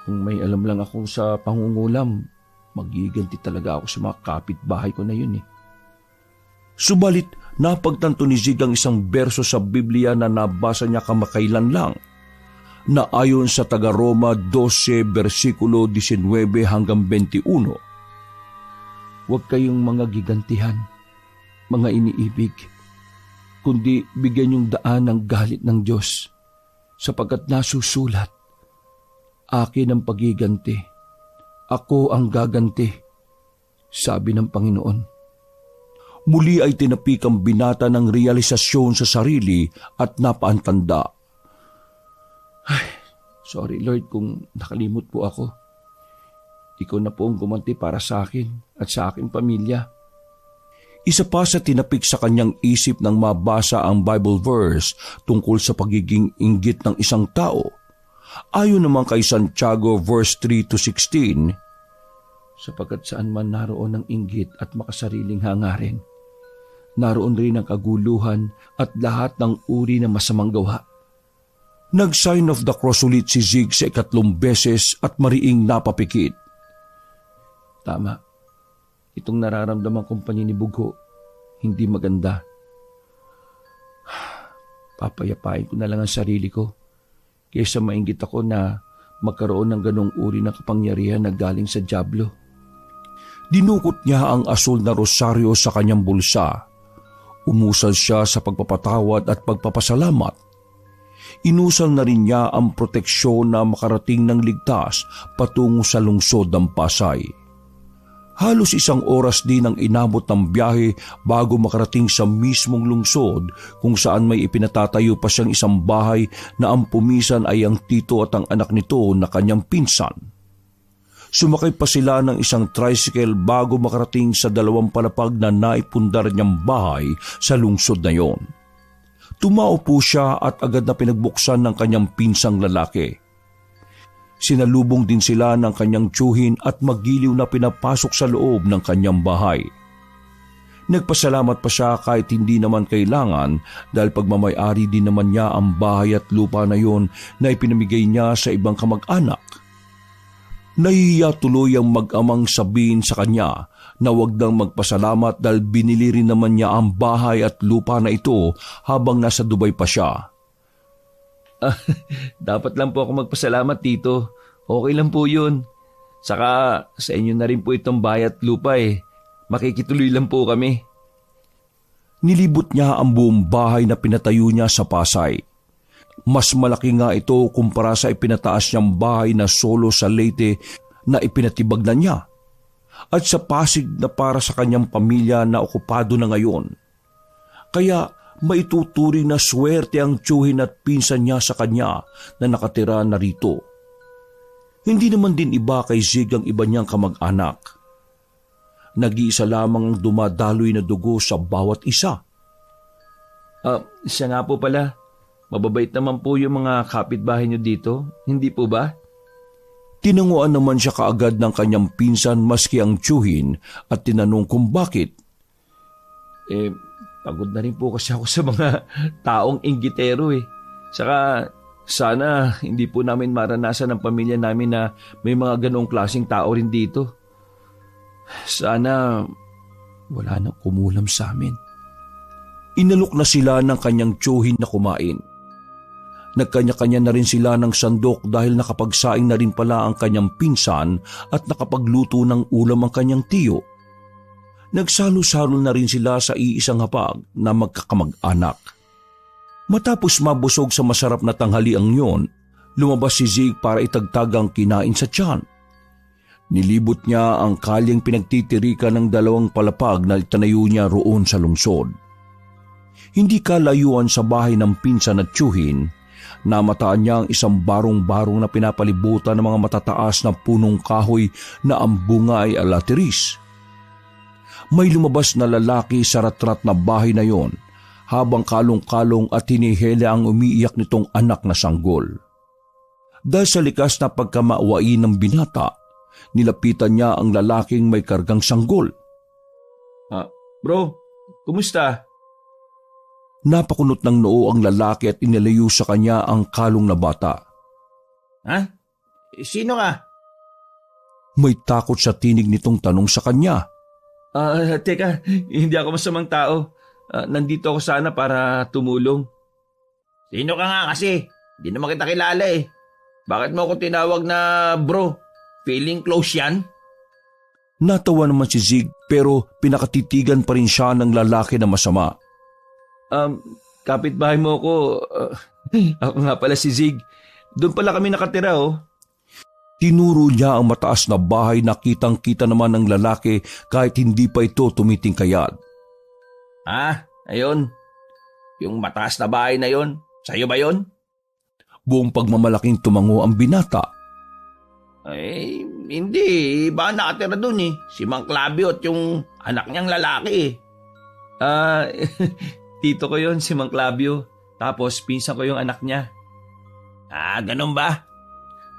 Kung may alam lang ako sa pangungulam, Magiganti talaga ako sa mga kapitbahay ko na yun eh. Subalit, napagtanto ni Zig ang isang berso sa Biblia na nabasa niya kamakailan lang, na ayon sa taga-Roma 12 versikulo 19 hanggang 21. Huwag kayong mga gigantihan, mga iniibig, kundi bigyan yung daan ng galit ng Diyos, sapagkat nasusulat, akin ang pagiganti, ako ang gaganti, sabi ng Panginoon. Muli ay tinapik ang binata ng realisasyon sa sarili at napaantanda. Sorry Lord kung nakalimot po ako. Ikaw na po ang gumanti para sa akin at sa aking pamilya. Isa pa sa tinapik sa kanyang isip nang mabasa ang Bible verse tungkol sa pagiging inggit ng isang tao. Ayon naman kay Santiago verse 3-16, sapagkat saan man naroon ang inggit at makasariling hangarin, naroon rin ang kaguluhan at lahat ng uri ng masamang gawa. Nag-sign of the cross ulit si Zig sa 3 beses at mariing napapikit. Tama. Itong nararamdaman kong paninibugho, hindi maganda. Papayapain ko na lang ang sarili ko kaysa mainggit ako na magkaroon ng ganong uri ng kapangyarihan na galing sa dyablo. Dinukot niya ang asul na rosaryo sa kanyang bulsa. Umusal siya sa pagpapatawad at pagpapasalamat. Inusal na rin niya ang proteksyon na makarating ng ligtas patungo sa lungsod ng Pasay. Halos 1 oras din ang inabot ng biyahe bago makarating sa mismong lungsod kung saan may ipinatatayo pa siyang isang bahay na ang pumisan ay ang tito at ang anak nito na kanyang pinsan. Sumakay pa sila ng isang tricycle bago makarating sa 2 palapag na naipundar niyang bahay sa lungsod na yon. Tumaupo siya at agad na pinagbuksan ng kanyang pinsang lalaki. Sinalubong din sila ng kanyang tiyuhin at magiliw na pinapasok sa loob ng kanyang bahay. Nagpasalamat pa siya kahit hindi naman kailangan dahil pagmamayari din naman niya ang bahay at lupa na yon na ipinamigay niya sa ibang kamag-anak. Nahihiya tuloy ang mag-amang sabihin sa kanya na huwag nang magpasalamat dahil binili rin naman niya ang bahay at lupa na ito habang nasa Dubai pa siya. Dapat lang po ako magpasalamat, tito. Okay lang po yun. Saka sa inyo na rin po itong bahay at lupa eh. Makikituloy lang po kami. Nilibot niya ang buong bahay na pinatayo niya sa Pasay. Mas malaki nga ito kumpara sa ipinataas niyang bahay na solo sa Leyte na ipinatibag na niya. At sa Pasig na para sa kanyang pamilya na okupado na ngayon. Kaya maituturing na swerte ang tiyuhin at pinsan niya sa kanya na nakatira na rito. Hindi naman din iba kay Zig ang iba niyang kamag-anak. Nag-iisa lamang ang dumadaloy na dugo sa bawat isa. Siya nga po pala. Mababait naman po yung mga kapitbahay niyo dito, hindi po ba? Tinanguan naman siya kaagad ng kanyang pinsan maski ang tiyuhin at tinanong kung bakit. Pagod na rin po kasi ako sa mga taong inggitero eh. Saka sana hindi po namin maranasan ng pamilya namin na may mga ganoong klaseng tao rin dito. Sana wala nang kumulam sa amin. Inalok na sila ng kanyang tiyuhin na kumain. Nagkanya-kanya na rin sila ng sandok dahil nakapagsaing na rin pala ang kanyang pinsan at nakapagluto ng ulam ang kanyang tiyo. Nagsalo-salo na rin sila sa iisang hapag na magkakamag-anak. Matapos mabusog sa masarap na tanghaliang yon, lumabas si Zig para itagtag ang kinain sa tiyan. Nilibot niya ang kalyang pinagtitirikan ng 2 palapag na itanayo niya roon sa lungsod. Hindi kalayuan sa bahay ng pinsan at tiyuhin, namataan niya ang isang barong-barong na pinapalibutan ng mga matataas na punong kahoy na ang bunga ay alatiris. May lumabas na lalaki sa ratrat na bahay na yon habang kalong-kalong at hinihela ang umiiyak nitong anak na sanggol. Dahil sa likas na pagkamaawain ng binata, nilapitan niya ang lalaking may kargang sanggol. Bro, kumusta? Napakunot ng noo ang lalaki at inilayo sa kanya ang kalong na bata. Ha? Sino ka? May takot sa tinig nitong tanong sa kanya. Teka, hindi ako masamang tao. Nandito ako sana para tumulong. Sino ka nga kasi? Hindi naman kita kilala eh. Bakit mo ako tinawag na bro? Feeling close yan? Natawa naman si Zig pero pinakatitigan pa rin siya ng lalaki na masama. Kapitbahay mo ako. Ako nga pala si Zig. Doon pala kami nakatira oh. Tinuro niya ang mataas na bahay na kitang-kita naman ng lalaki kahit hindi pa ito tumitingkayad. Ayun. Yung mataas na bahay na yon, sa'yo ba yon? Buong pagmamalaking tumango ang binata. Hindi. Iba nakatira dun eh. Si Mang Clavio at yung anak niyang lalaki eh. Tito ko yon si Mang Clavio. Tapos pinsan ko yung anak niya. Ganun ba?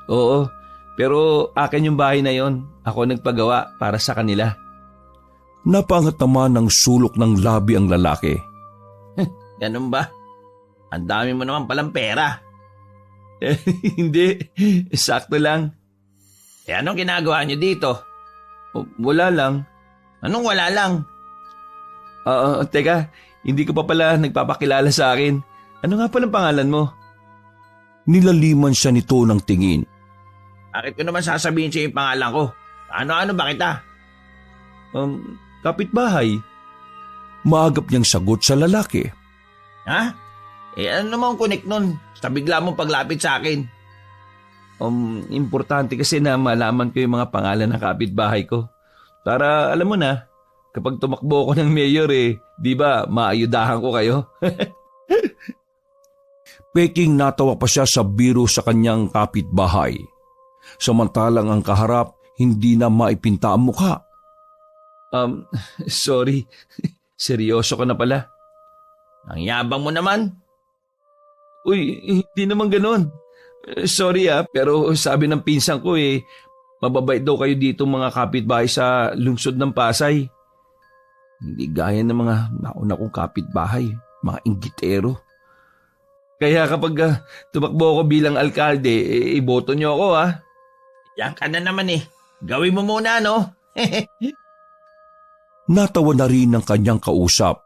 Oo, pero akin yung bahay na yon. Ako nagpagawa para sa kanila. Napangat naman ng sulok ng labi ang lalaki. Ganun ba? Ang dami mo naman palang pera. Hindi, sakto lang. Anong ginagawa niyo dito? Wala lang. Anong wala lang? Teka, hindi ko pa pala nagpapakilala sa akin. Ano nga palang pangalan mo? Nilaliman siya nito ng tingin. Bakit ko naman sasabihin siya yung pangalan ko? Ano ba kita? Kapitbahay. Maagap niyang sagot sa lalaki. Ano naman connect nun? Sa bigla mong paglapit sa akin. Importante kasi na malaman ko yung mga pangalan ng kapitbahay ko. Para alam mo na, kapag tumakbo ko ng mayor di ba, maayudahan ko kayo? Peking natawa pa siya sa biro sa kanyang kapitbahay. Samantalang ang kaharap hindi na maipinta ang mukha. Sorry. Seryoso ka na pala. Ang yabang mo naman. Uy, hindi naman ganun. Sorry pero sabi ng pinsan ko mababait daw kayo dito mga kapitbahay sa lungsod ng Pasay. Hindi gaya ng mga nauna kong kapitbahay, mga inggitero. Kaya kapag tumakbo ako bilang alkalde, iboto niyo ako Yan ka na naman Gawin mo muna no? Natawa na rin ng kanyang kausap.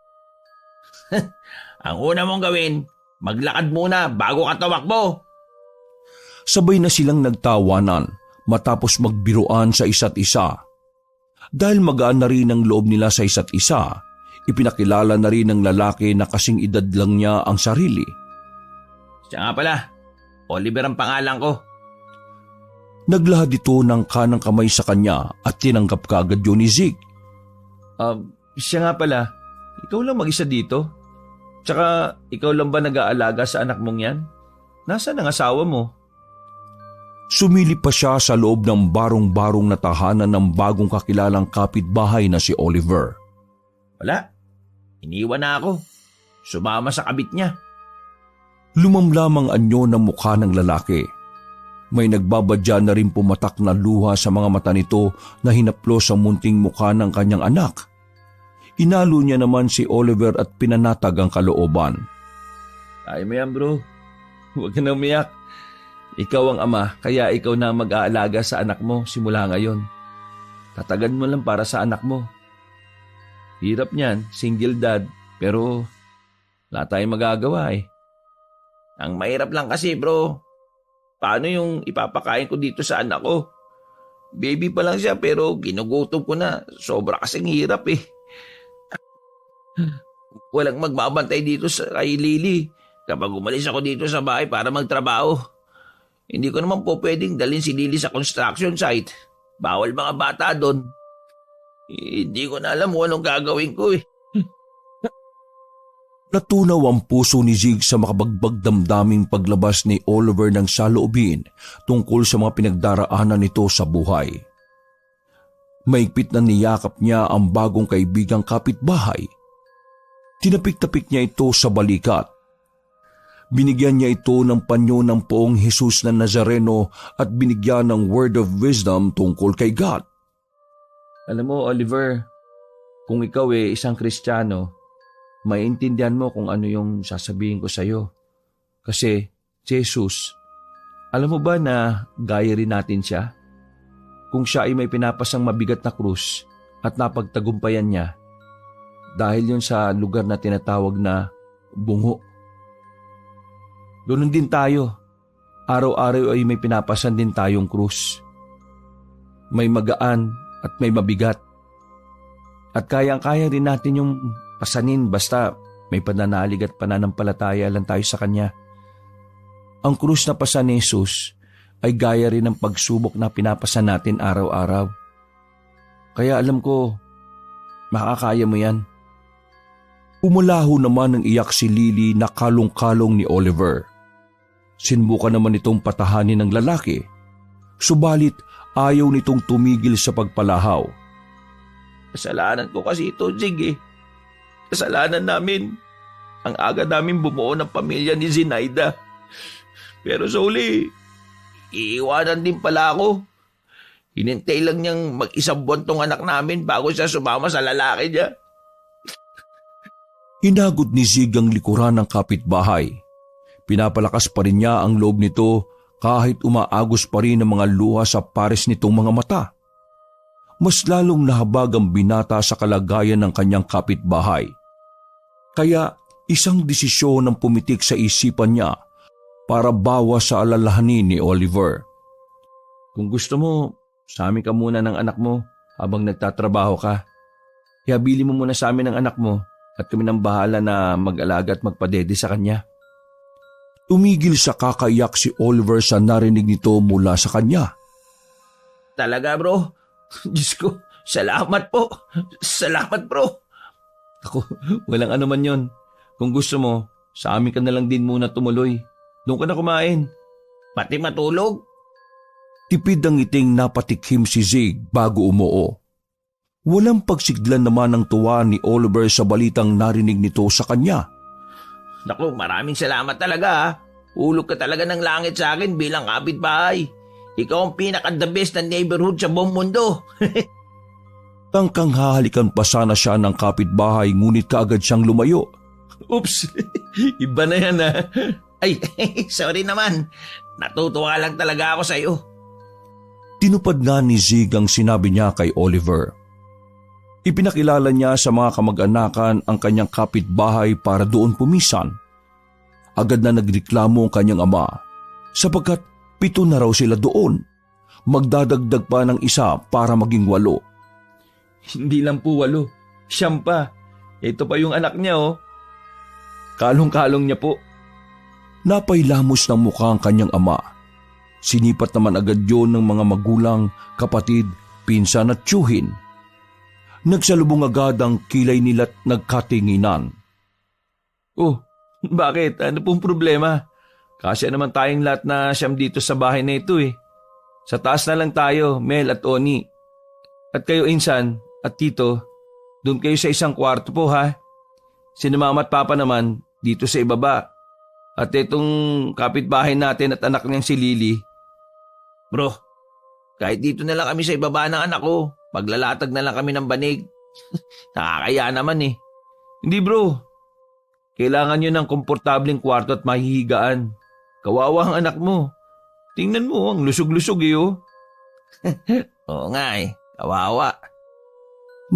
Ang una mong gawin, maglakad muna bago ka tumakbo. Sabay na silang nagtawanan matapos magbiruan sa isa't isa. Dahil magaan na rin ang loob nila sa isa't isa, ipinakilala na rin ng lalaki na kasing edad lang niya ang sarili. Siya nga pala, Oliver ang pangalan ko. Naglahad ito ng kanang kamay sa kanya at tinanggap kaagad yun ni Zig. Siya nga pala, ikaw lang mag-isa dito? Tsaka ikaw lang ba nag-aalaga sa anak mong yan? Nasaan ang asawa mo? Sumilip pa siya sa loob ng barong-barong na tahanan ng bagong kakilalang kapitbahay na si Oliver. Wala, iniwan na ako. Sumama sa kabit niya. Lumamlam ang anyo ng mukha ng lalaki. May nagbabadya na rin pumatak na luha sa mga mata nito na hinaplos ang munting mukha ng kanyang anak. Inalo niya naman si Oliver at pinanatag ang kalooban. Ay mo yan bro, huwag ka na umiyak. Ikaw ang ama, kaya ikaw na mag-aalaga sa anak mo simula ngayon. Tatagan mo lang para sa anak mo. Hirap niyan, single dad, pero wala tayong magagawa Ang mahirap lang kasi bro, paano yung ipapakain ko dito sa anak ko? Baby pa lang siya pero ginugutom ko na. Sobra kasing hirap Walang magbabantay dito kay Lily kapag umalis ako dito sa bahay para magtrabaho. Hindi ko naman po pwedeng dalhin si Lily sa construction site. Bawal mga bata doon. Hindi ko na alam kung anong gagawin ko Natunaw ang puso ni Zig sa makabagbag damdaming paglabas ni Oliver ng saloobin tungkol sa mga pinagdaraanan nito sa buhay. Maigpit na niyakap niya ang bagong kaibigang kapitbahay. Tinapik-tapik niya ito sa balikat. Binigyan niya ito ng panyo ng Poong Jesus na Nazareno at binigyan ng word of wisdom tungkol kay God. Alam mo Oliver, kung ikaw isang Kristiyano, maintindihan mo kung ano yung sasabihin ko sa'yo. Kasi, Jesus, alam mo ba na gaya rin natin siya? kung siya ay may pinapasang mabigat na krus at napagtagumpayan niya dahil yun sa lugar na tinatawag na bungo. Ganun din tayo. Araw-araw ay may pinapasan din tayong krus. May magaan at may mabigat. At kayang-kaya rin natin yung pasanin basta may pananalig at pananampalataya lang tayo sa Kanya. Ang krus na pasan ni Jesus ay gaya rin ng pagsubok na pinapasan natin araw-araw. Kaya alam ko, makakaya mo yan. Umulaho naman ng iyak si Lily na kalong-kalong ni Oliver. Sinubukan naman itong patahanin ng lalaki, subalit ayaw nitong tumigil sa pagpalahaw. Kasalanan ko kasi ito, Zig. Kasalanan namin. Ang aga namin bumuo ng pamilya ni Zinaida. Pero sa uli, iiwanan din pala ako. Hinintay lang niyang mag-isang buwan tong anak namin bago siya sumama sa lalaki niya. Hinagod ni Zig ang likuran ng kapitbahay. Pinapalakas pa rin niya ang loob nito kahit umaagos pa rin ang mga luha sa pares nitong mga mata. Mas lalong nahabag ang binata sa kalagayan ng kanyang kapitbahay. Kaya isang desisyon ang pumitik sa isipan niya para bawas sa alalahanin ni Oliver. Kung gusto mo, sa amin ka muna ng anak mo habang nagtatrabaho ka. Ihabili mo muna sa amin ang anak mo at kami nang bahala na mag-alaga at magpadede sa kanya. Tumigil sa kakaiyak si Oliver sa narinig nito mula sa kanya. Talaga, bro? Diyos ko, salamat po. Salamat, bro. Ako, walang ano man yon. Kung gusto mo, sa amin ka na lang din muna tumuloy. Doon ka na kumain. Pati matulog? Tipid ang ngiting napatikhim si Zig bago umuo. Walang pagsiglan naman ng tuwa ni Oliver sa balitang narinig nito sa kanya. Naku, maraming salamat talaga ha. Hulog ka talaga ng langit sa akin bilang kapitbahay. Ikaw ang pinaka-the best na neighborhood sa buong mundo. Tangkang hahalikan pa sana siya ng kapitbahay ngunit kaagad siyang lumayo. Oops, iba na yan ha. Ay, sorry naman. Natutuwa lang talaga ako sa'yo. Tinupad nga ni Zig ang sinabi niya kay Oliver. Ipinakilala niya sa mga kamag-anakan ang kanyang kapitbahay para doon pumisan. Agad na nagreklamo ang kanyang ama sapagkat 7 na raw sila doon. Magdadagdag pa ng isa para maging 8. Hindi lang po 8, 9 pa. Ito pa yung anak niya oh. Kalong-kalong niya po. Napailamos ng mukha ang kanyang ama. Sinipat naman agad yon ng mga magulang, kapatid, pinsan at tiyuhin. Nagsalubong agad ang kilay nila't nagkatinginan. Oh, bakit? Ano pong problema? Kasi naman tayong lahat na siyam dito sa bahay na ito eh. Sa taas na lang tayo, Mel at Oni. At kayo insan at tito, doon kayo sa isang kwarto po ha. Si mama at papa naman dito sa ibaba. At itong kapitbahay natin at anak niyang si Lily. Bro, kahit dito na lang kami sa ibaba ng anak ko. Paglalatag na lang kami ng banig. Nakakaya naman eh. Hindi bro. Kailangan nyo ng komportableng kwarto at mahihigaan. Kawawa ang anak mo. Tingnan mo, ang lusog-lusog eh oh. Oo nga eh, kawawa.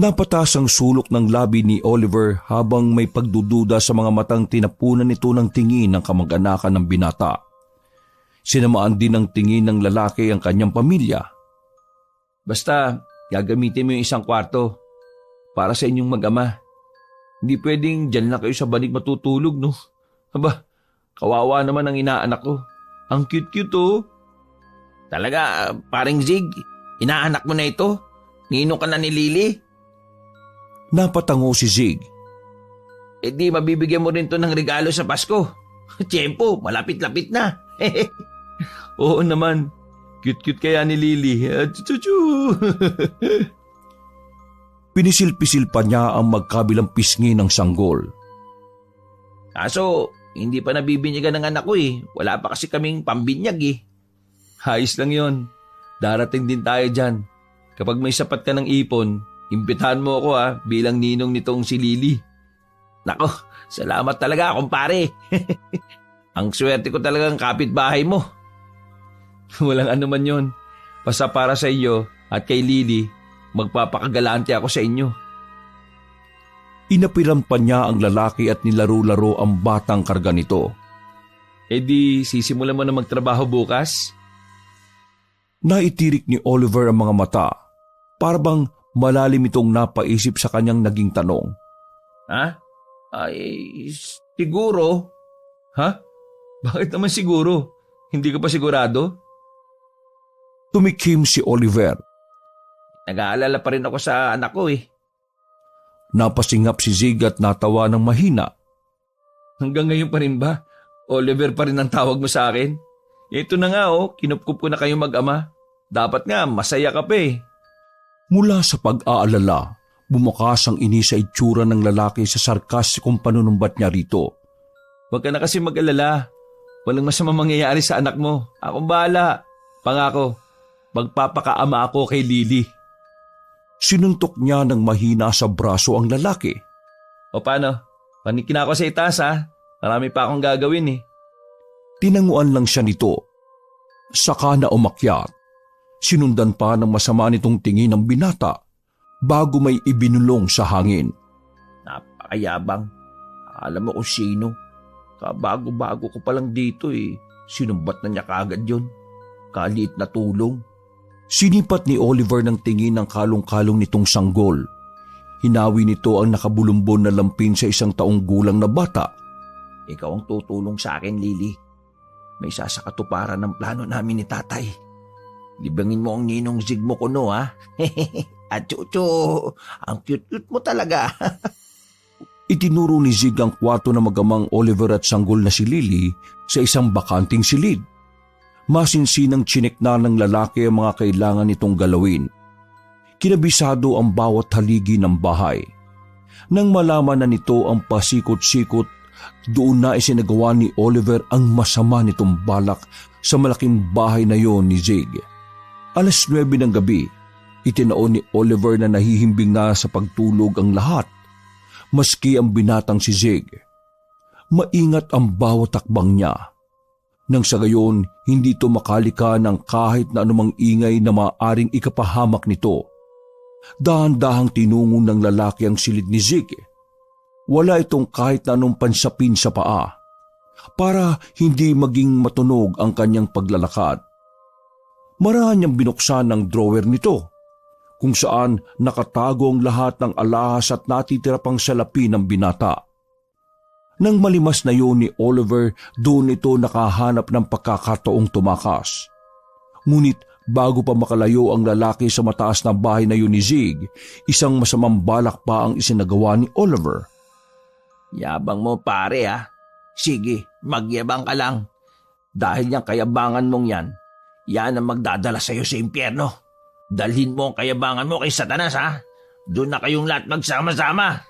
Napatas ang sulok ng labi ni Oliver habang may pagdududa sa mga matang tinapunan nito ng tingin ng kamag-anakan ng binata. Sinamaan din ng tingin ng lalaki ang kanyang pamilya. Basta, gagamitin mo yung isang kwarto para sa inyong mag-ama. Hindi pwedeng dyan na kayo sa banig matutulog, no? Aba, kawawa naman ang inaanak ko. Ang cute-cute, oh. Talaga, paring Zig, inaanak mo na ito? Ninong ka na ni Lily? Napatango si Zig. Eh di, mabibigyan mo rin to ng regalo sa Pasko. Tiyempo, malapit-lapit na. Oo naman. Cute-cute kaya ni Lily. Chuchu! Pinisil-pisil pa niya ang magkabilang pisngi ng sanggol. Kaso, hindi pa nabibinyagan ng anak ko eh. Wala pa kasi kaming pambinyag eh. Ayos lang yon. Darating din tayo dyan. Kapag may sapat ka ng ipon, imbitahan mo ako bilang ninong nitong si Lily. Nako, salamat talaga kumpare. Ang swerte ko talagang kapitbahay mo. Walang ano man yon. Basta para sa iyo At kay Lily, magpapakagalante ako sa inyo. Inapiran pa niya ang lalaki at nilaro-laro ang batang karga nito. E di, sisimulan mo na magtrabaho bukas? Naitirik ni Oliver ang mga mata, para bang malalim itong napaisip sa kanyang naging tanong. Ha? Ay, siguro. Ha? Bakit naman siguro? Hindi ka pa sigurado? Tumikim si Oliver. Nag-aalala pa rin ako sa anak ko eh. Napasingap si Zig at natawa ng mahina. Hanggang ngayon pa rin ba? Oliver pa rin ang tawag mo sa akin? Ito na nga kinupkup ko na kayong mag-ama. Dapat nga, masaya ka pa eh. Mula sa pag-aalala, bumukas ang inis sa itsura ng lalaki sa sarkastikong panunumbat niya rito. Huwag ka na kasi mag-alala. Walang masama mangyayari sa anak mo. Akong bahala. Pangako, magpapakaama ako kay Lily. Sinuntok niya ng mahina sa braso ang lalaki. O paano? Panikin ako sa itaas ha. Marami pa akong gagawin eh. Tinanguan lang siya nito. Saka na umakyat. Sinundan pa ng masama nitong tingin ng binata bago may ibinulong sa hangin. Napakayabang. Alam mo kung sino. Kabago-bago ko palang dito eh. Sinumbat na niya kagad yun. Kaliit na tulong. Sinipat ni Oliver ng tingin ng kalong-kalong nitong sanggol. Hinawi nito ang nakabulumbon na lampin sa isang taong gulang na bata. Ikaw ang tutulong sa akin, Lily. May sasakatuparan ng plano namin ni tatay. Libangin mo ang ninong Zig mo kuno ha. At chucho, ang cute-cute mo talaga. Itinuro ni Zig ang kwarto na magamang Oliver at sanggol na si Lily sa isang bakanting silid. Masinsinang chinikna ng lalaki ang mga kailangan nitong galawin. Kinabisado ang bawat haligi ng bahay. Nang malaman na nito ang pasikot-sikot, doon na isinagawa ni Oliver ang masama nitong balak sa malaking bahay na yon ni Zig. 9:00 ng gabi, itinaon ni Oliver na nahihimbing na sa pagtulog ang lahat, maski ang binatang si Zig. Maingat ang bawat takbang niya. Nang sa gayon, hindi ito makalika ng kahit na anumang ingay na maaaring ikapahamak nito. Dahan-dahang tinungo ng lalaki ang silid ni Zig. Wala itong kahit na anong pansapin sa paa para hindi maging matunog ang kanyang paglalakad. Marahang niyang binuksan ng drawer nito kung saan nakatago ang lahat ng alahas at natitira pang salapi ng binata. Nang malimas na yun ni Oliver, doon ito nakahanap ng pagkakataong tumakas. Ngunit bago pa makalayo ang lalaki sa mataas na bahay na yun ni Zig, isang masamang balak pa ang isinagawa ni Oliver. Yabang mo pare ha. Sige, magyabang ka lang. Dahil yung kayabangan mong yan ang magdadala sa'yo sa impyerno. Dalhin mo ang kayabangan mo kay Satanas ha. Doon na kayong lahat magsama-sama.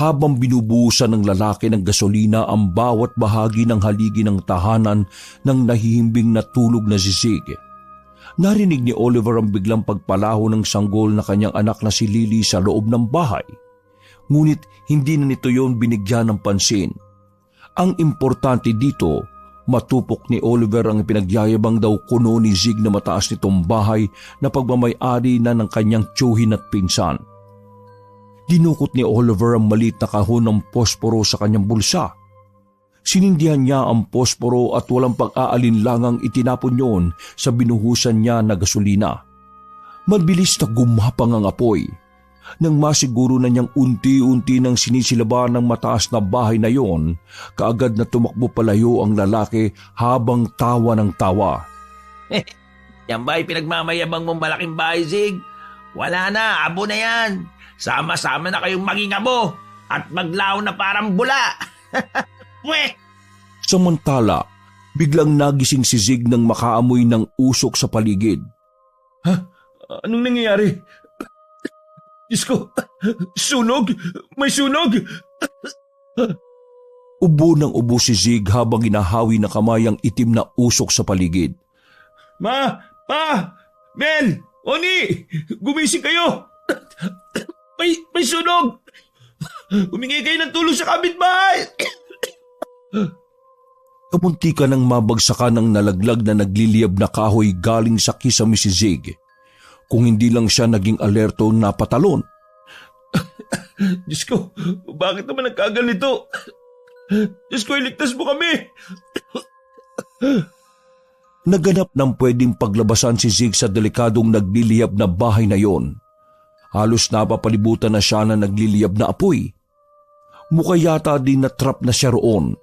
Habang binubuhusan ng lalaki ng gasolina ang bawat bahagi ng haligi ng tahanan ng nahihimbing na tulog na si Zig, narinig ni Oliver ang biglang pagpalaho ng sanggol na kanyang anak na si Lily sa loob ng bahay. Ngunit hindi na nito yon binigyan ng pansin. Ang importante dito, matupok ni Oliver ang pinagyayabang daw kuno ni Zig na mataas nitong bahay na pagmamay-ari na ng kanyang tiyuhin at pinsan. Dinukot ni Oliver ang maliit na kahon ng posporo sa kanyang bulsa. Sinindihan niya ang posporo at walang pag-aalinlangang itinapon yon sa binuhusan niya na gasolina. Mabilis na gumapang ang apoy. Nang masiguro na niyang unti-unti nang sinisilaban ng mataas na bahay na yon, kaagad na tumakbo palayo ang lalaki habang tawa ng tawa. Yan ba'y pinagmamayabang mong malaking bahay, Zig? Wala na, abo na yan. Sama-sama na kayong maging abo at maglaw na parang bula. Pweh! Samantala, biglang nagising si Zig nang makaamoy ng usok sa paligid. Ha? Anong nangyayari? Diyos ko, sunog! May sunog! Ubo ng ubo si Zig habang inahawi na kamay ang itim na usok sa paligid. Ma! Pa! Mel! Oni! Gumising kayo! May sunog! Humingi kayo ng tulong sa kapitbahay! Kamunti ka nang mabagsakan ng nalaglag na nagliliyab na kahoy galing sa kisame si Zig. Kung hindi lang siya naging alerto na patalon. Diyos ko, bakit naman nagkaganito? Diyos ko, iligtas mo kami! Naganap ng pwedeng paglabasan si Zig sa delikadong nagliliyab na bahay na yon. Halos napapalibutan na siya na nagliliyab na apoy. Mukha yata din na trap na siya roon.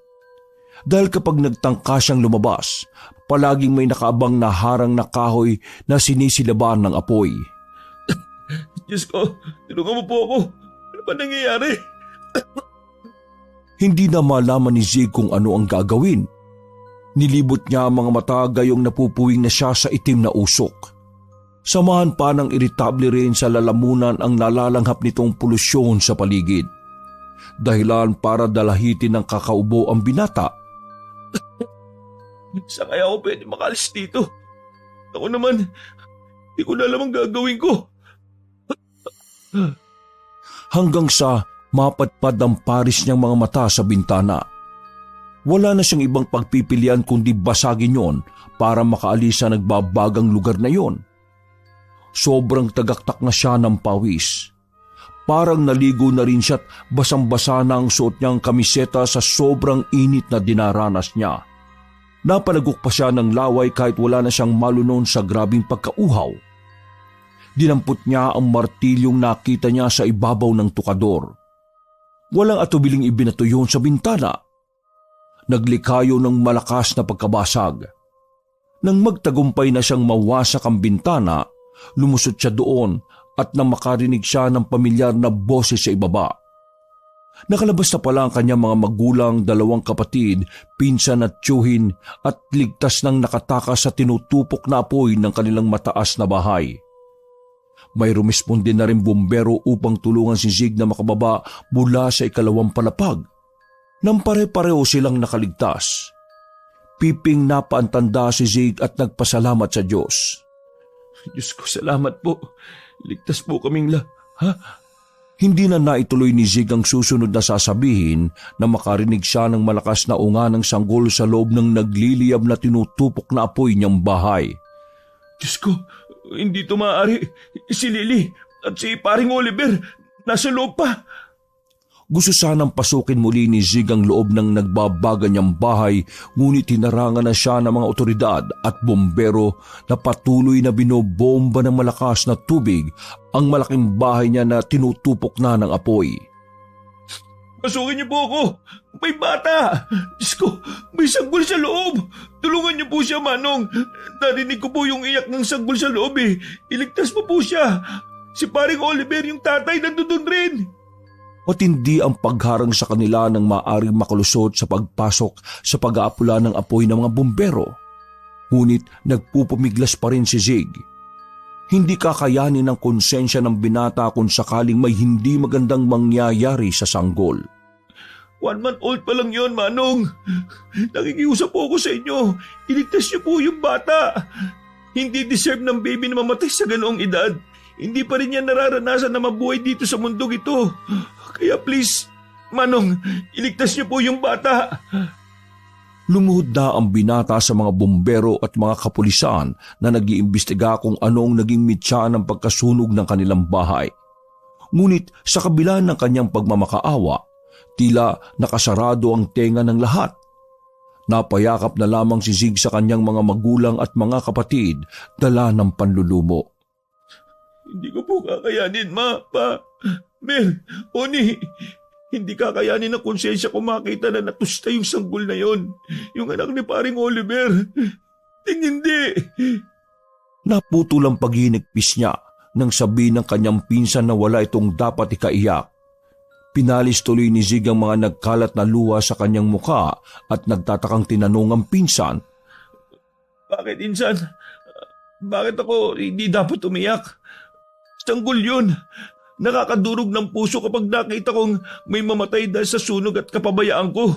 Dahil kapag nagtangka siyang lumabas, palaging may nakaabang na harang na kahoy na sinisilaban ng apoy. Diyos ko, tulungan mo po ako. Ano ba nangyayari? Hindi na malaman ni Zig kung ano ang gagawin. Nilibot niya ang mga mata gayong napupuwing na siya sa itim na usok. Samahan pa ng iritable rin sa lalamunan ang nalalanghap nitong polusyon sa paligid. Dahilan para dalahitin ng kakaubo ang binata. Saan kaya ako pwede makalis dito? Ako naman, hindi ko na alam ang gagawin ko. Hanggang sa mapatpad ang paris niyang mga mata sa bintana. Wala na siyang ibang pagpipilian kundi basagin yon para makaalis sa nagbabagang lugar na yon. Sobrang tagaktak na siya ng pawis. Parang naligo na rin siya at basang-basa na ang suot niyang kamiseta sa sobrang init na dinaranas niya. Napalagok pa siya ng laway kahit wala na siyang malunon sa grabing pagkauhaw. Dinampot niya ang martilyong nakita niya sa ibabaw ng tukador. Walang atubiling ibinato yun sa bintana. Naglikayo ng malakas na pagkabasag. Nang magtagumpay na siyang mawasak ang bintana, lumusot siya doon at nang makarinig siya ng pamilyar na boses sa ibaba. Nakalabas na pala ang kanyang mga magulang, 2 kapatid, pinsan at tiyuhin at ligtas nang nakatakas sa tinutupok na apoy ng kanilang mataas na bahay. May rumisponde na rin bumbero upang tulungan si Zig na makababa mula sa 2 palapag. Nang pare-pareho silang nakaligtas. Piping napaantanda si Zig at nagpasalamat sa Diyos. Diyos ko, salamat po. Ligtas po kaming Hindi na naituloy ni Zig ang susunod na sasabihin na makarinig siya ng malakas na unga ng sanggol sa loob ng nagliliyab na tinutupok na apoy niyang bahay. Diyos ko, hindi ito maaari. Si Lily at si paring Oliver nasa loob pa. Gusto sanang pasukin muli ni Zig ang loob ng nagbabaga niyang bahay, ngunit hinarangan na siya ng mga otoridad at bombero na patuloy na binobomba ng malakas na tubig ang malaking bahay niya na tinutupok na ng apoy. Pasukin niyo po ako! May bata! Diyos ko, may sanggol sa loob! Tulungan niyo po siya, Manong! Narinig ko po yung iyak ng sanggol sa loob eh! Iligtas mo po siya! Si paring Oliver, yung tatay, nandun rin! Matindi ang pagharang sa kanila ng maaring makalusot sa pagpasok sa pag-aapula ng apoy ng mga bumbero. Ngunit nagpupumiglas pa rin si Zig. Hindi kakayanin ng konsensya ng binata kung sakaling may hindi magandang mangyayari sa sanggol. 1 month old pa lang yon, Manong. Nakikiusap po ako sa inyo. Iligtas niyo po yung bata. Hindi deserve ng baby na mamatay sa ganoong edad. Hindi pa rin yan nararanasan na mabuhay dito sa mundong ito. Kaya please, Manong, iligtas niyo po yung bata. Lumuhod na ang binata sa mga bumbero at mga kapulisan na nag-iimbestiga kung anong naging mitya ng pagkasunog ng kanilang bahay. Ngunit sa kabila ng kanyang pagmamakaawa, tila nakasarado ang tenga ng lahat. Napayakap na lamang si Zig sa kanyang mga magulang at mga kapatid, dala ng panlulumo. Hindi ko po kakayanin, Ma, Pa, Mel, Oni. Hindi kakayanin ng konsensya ko makita na natusta yung sanggol na yon. Yung anak ni paring Oliver. Hindi. Naputol ang paghinigpis niya nang sabihin ng kanyang pinsan na wala itong dapat ikaiyak. Pinalis tuloy ni Zig ang mga nagkalat na luha sa kanyang muka at nagtatakang tinanong ang pinsan. Bakit, insan? Bakit ako hindi dapat umiyak? Sanggol yun. Nakakadurog ng puso kapag nakita kong may mamatay dahil sa sunog at kapabayaan ko.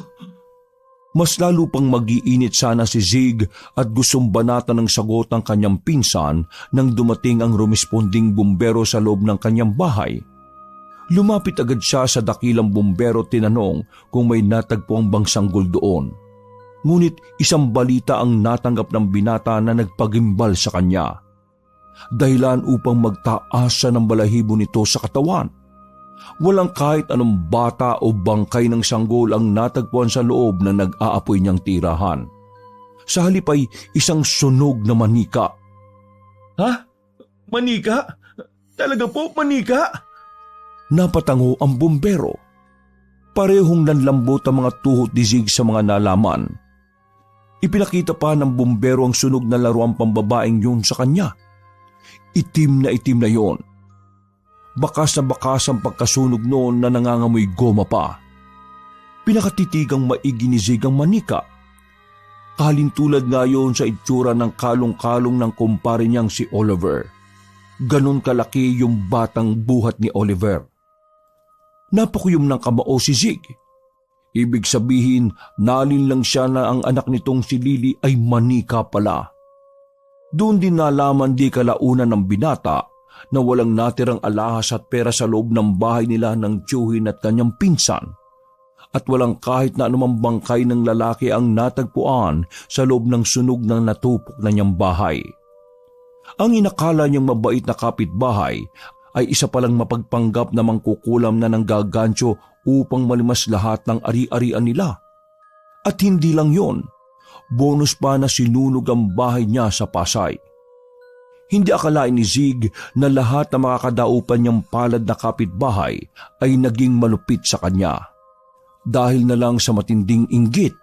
Mas lalo pang mag-iinit sana si Zig at gustong banatan ng sagot ang kanyang pinsan nang dumating ang rumesponding bumbero sa loob ng kanyang bahay. Lumapit agad siya sa dakilang bumbero at tinanong kung may natagpuang bang sanggol doon. Ngunit isang balita ang natanggap ng binata na nagpagimbal sa kanya. Dahilan upang magtaasa ng balahibo nito sa katawan. Walang kahit anong bata o bangkay ng sanggol ang natagpuan sa loob na nag-aapoy niyang tirahan. Sa halip ay isang sunog na manika. Ha? Manika? Talaga po, manika? Napatango ang bumbero. Parehong nanlambot ang mga tuhod ni Zig sa mga nalaman. Ipinakita pa ng bumbero ang sunog na laruang pambabaeng yun sa kanya. Itim na yon. Bakas na bakas ang pagkasunog noon na nangangamoy goma pa. Pinakatitigang maigi ni Zig ang manika. Kalintulad nga yun sa itsura ng kalong-kalong ng kumpare niyang si Oliver. Ganon kalaki yung batang buhat ni Oliver. Napakuyom ng kamao si Zig. Ibig sabihin, nalinlang siya na ang anak nitong si Lily ay manika pala. Doon din nalaman di kalaunan ng binata na walang natirang alahas at pera sa loob ng bahay nila ng tiyuhin at kanyang pinsan. At walang kahit na anumang bangkay ng lalaki ang natagpuan sa loob ng sunog ng natupok na niyang bahay. Ang inakala niyang mabait na kapitbahay ay isa palang mapagpanggap na mangkukulam na ng gagantiyo upang malimas lahat ng ari-arian nila. At hindi lang yon, bonus pa na sinunog ang bahay niya sa Pasay. Hindi akalain ni Zig na lahat na makakadaupan niyang palad na kapitbahay ay naging malupit sa kanya. Dahil na lang sa matinding inggit,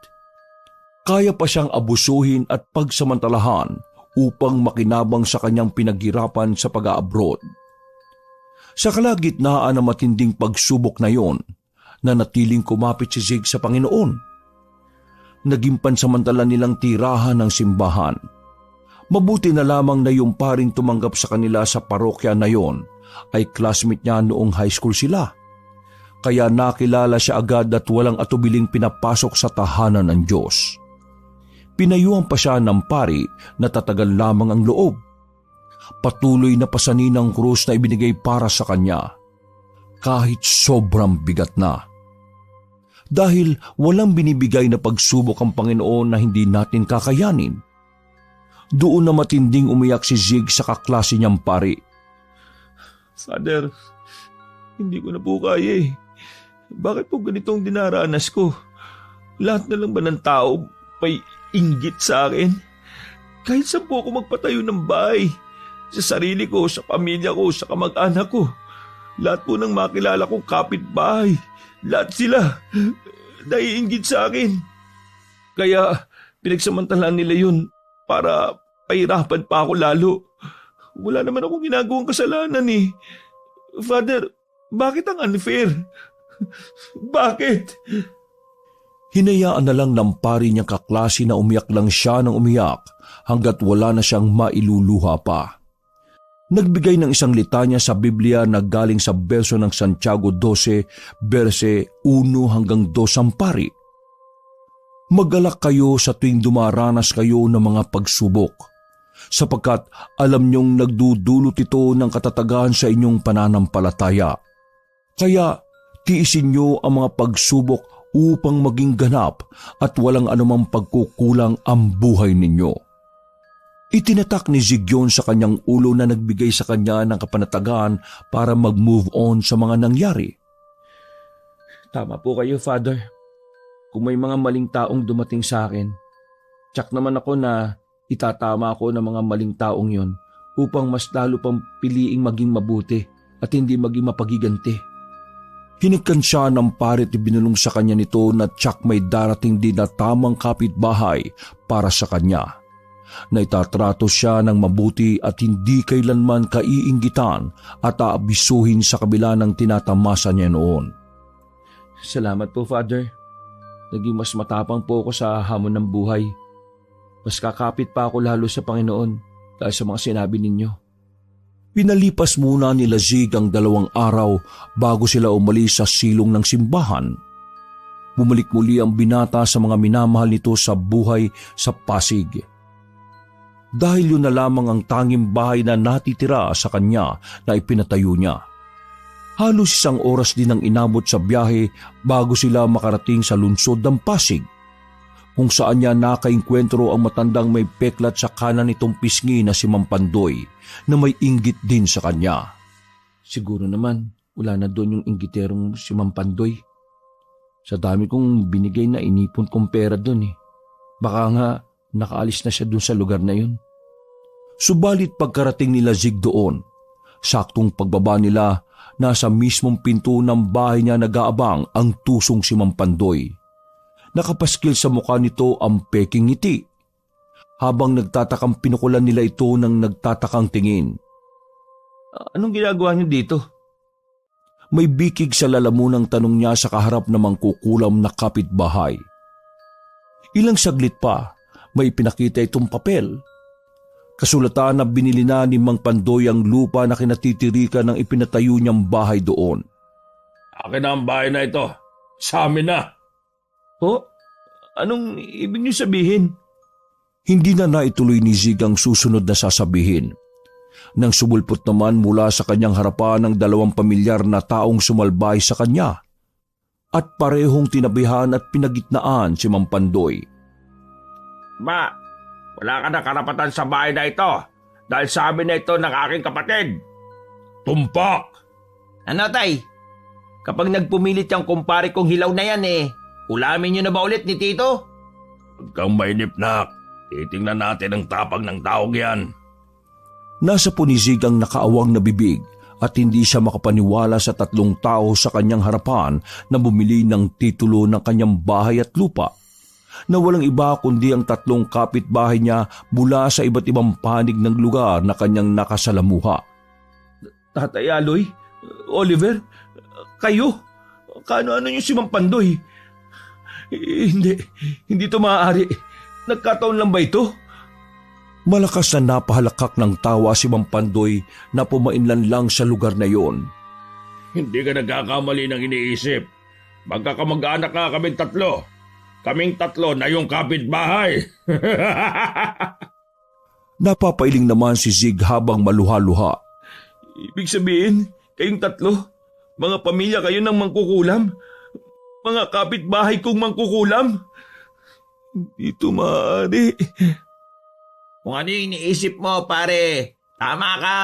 kaya pa siyang abusuhin at pagsamantalahan upang makinabang sa kanyang pinaghirapan sa pag-aabroad. Sa kalagitnaan ng matinding pagsubok na yon, nanatiling kumapit si Zig sa Panginoon. Naging pansamantala nilang tirahan ng simbahan. Mabuti na lamang na yung paring tumanggap sa kanila sa parokya na yon ay classmate niya noong high school sila. Kaya nakilala siya agad at walang atubiling pinapasok sa tahanan ng Diyos. Pinayuhan pa siya ng pari na tatagal lamang ang loob. Patuloy na pasanin ang krus na ibinigay para sa kanya, kahit sobrang bigat na. Dahil walang binibigay na pagsubok ang Panginoon na hindi natin kakayanin. Doon na matinding umiyak si Zig sa kaklase niyang pari. Father, hindi ko na po kaya eh. Bakit po ganitong dinaranas ko? Lahat na lang ba ng tao may inggit sa akin? Kahit saan po ako magpatayo ng bahay, sa sarili ko, sa pamilya ko, sa kamag-anak ko, lahat po ng makilala kong kapitbahay, lahat sila naiinggit sa akin. Kaya pinagsamantalaan nila yun para pahirapan pa ako lalo. Wala naman akong ginagawang kasalanan eh. Father, bakit ang unfair? Bakit? Hinayaan na lang ng pari niyang kaklase na umiyak lang siya ng umiyak hanggat wala na siyang mailuluha pa. Nagbigay ng isang litanya sa Biblia na galing sa berso ng Santiago 12, verse 1 hanggang 2 ang pari. Mag-alak kayo sa tuwing dumaranas kayo ng mga pagsubok, sapagkat alam niyong nagdudulot ito ng katatagan sa inyong pananampalataya. Kaya tiisin niyo ang mga pagsubok upang maging ganap at walang anumang pagkukulang ang buhay ninyo. Itinatak ni Zig yun sa kanyang ulo na nagbigay sa kanya ng kapanatagan para mag-move on sa mga nangyari. Tama po kayo, Father. Kung may mga maling taong dumating sa akin, tsak naman ako na itatama ako ng mga maling taong yon upang mas lalo pang piliing maging mabuti at hindi maging mapagiganti. Hinikkan siya ng parit ibinulong sa kanya nito na tsak may darating din na tamang kapitbahay para sa kanya. Na itatrato siya ng mabuti at hindi kailanman kaiinggitan at aabisuhin sa kabila ng tinatamasa niya noon. Salamat po, Father. Naging mas matapang po ako sa hamon ng buhay. Mas kakapit pa ako lalo sa Panginoon dahil sa mga sinabi ninyo. Pinalipas muna nila Zig ang 2 araw bago sila umalis sa silong ng simbahan. Bumalik muli ang binata sa mga minamahal nito sa buhay sa Pasig. Dahil yun na lamang ang tanging bahay na natitira sa kanya na ipinatayo niya. Halos 1 oras din ang inabot sa biyahe bago sila makarating sa lungsod ng Pasig, kung saan niya nakainkwentro ang matandang may peklat sa kanan nitong pisngi na si Mampandoy na may inggit din sa kanya. Siguro naman, wala na doon yung inggiterong si Mampandoy. Sa dami kong binigay na inipon kong pera doon eh. Baka nga nakaalis na siya doon sa lugar na yun. Subalit pagkarating nila Zig doon, saktong pagbaba nila, nasa mismong pinto ng bahay niya nag-aabang ang tusong si Mampandoy. Nakapaskil sa mukha nito ang peking ngiti. Habang nagtatakang pinukulan nila ito ng nagtatakang tingin. Anong ginagawa niyo dito? May bikig sa lalamunang tanong niya sa kaharap ng mangkukulam na kapitbahay. Ilang saglit pa, may pinakita itong papel. Kasulatan na binili na ni Mang Pandoy ang lupa na kinatitirikan ng ipinatayo niyang bahay doon. Akin na ang bahay na ito. Sa amin na. Anong ibig niyo sabihin? Hindi na naituloy ni Zig ang susunod na sasabihin. Nang sumulpot naman mula sa kanyang harapan ang 2 pamilyar na taong sumalbay sa kanya. At parehong tinabihan at pinagitnaan si Mang Pandoy. Ma, wala ka na karapatan sa bahay na ito dahil sa amin na ito ng aking kapatid. Tumpak! Ano, tay? Kapag nagpumilit yung kumpare kong hilaw na yan ulamin niyo na ba ulit ni Tito? Huwag kang mainip, nak. Titingnan natin ang tapang ng taong yan. Nasa punisig ang nakaawang na bibig at hindi siya makapaniwala sa 3 tao sa kanyang harapan na bumili ng titulo ng kanyang bahay at lupa, na walang iba kundi ang 3 kapitbahay niya mula sa iba't ibang panig ng lugar na kanyang nakasalamuha. Tatay Aloy? Oliver? Kayo? Kaano-ano niyo si Mampandoy? Hindi to maaari. Nagkataon lang ba ito? Malakas na napahalakak ng tawa si Mampandoy na pumainlan lang sa lugar na yon. Hindi ka nagkakamali ng iniisip. Magkakamag-anak nga kaming 3. Kaming 3 na yung kapitbahay. Napapailing naman si Zig habang maluha-luha. Ibig sabihin, kayong 3, mga pamilya kayo ng mangkukulam? Mga kapitbahay kong mangkukulam? Hindi to maaari. Kung ano yung iniisip mo, pare, tama ka.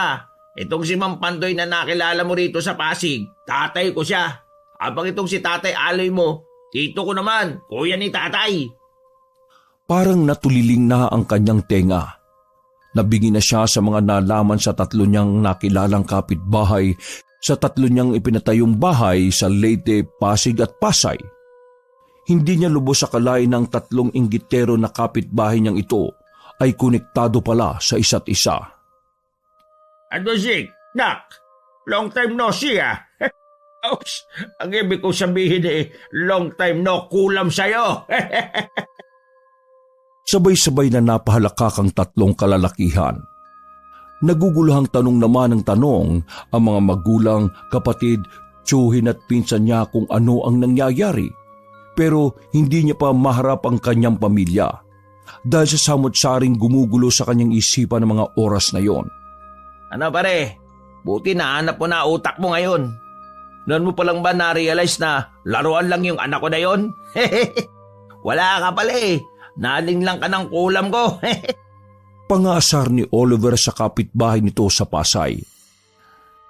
Itong si Mampandoy na nakilala mo rito sa Pasig, tatay ko siya. Habang itong si Tatay Aloy mo, tito ko naman, kuya ni tatay. Parang natuliling na ang kanyang tenga. Nabingi na siya sa mga nalaman sa 3 niyang nakilalang kapitbahay, sa 3 niyang ipinatayong bahay sa Leyte, Pasig at Pasay. Hindi niya lubos akalain ng 3 inggitero na kapitbahay niyang ito ay konektado pala sa isa't isa. Ano, Zig? Nak, long time no see Ouch! Ang ibig kong sabihin long time no kulam sa'yo. Sabay-sabay na napahalakak ang 3 kalalakihan. Naguguluhang tanong naman ng tanong ang mga magulang, kapatid, tiyuhin at pinsan niya kung ano ang nangyayari. Pero hindi niya pa maharap ang kanyang pamilya dahil sa samot-saring gumugulo sa kanyang isipan ng mga oras na yon. Ano pare, buti nahanap mo na utak mo ngayon. Noon mo palang ba na-realize na laruan lang yung anak ko na yon? Wala ka pala naling lang ka ng kulam ko. Pangasar ni Oliver sa kapitbahay nito sa Pasay.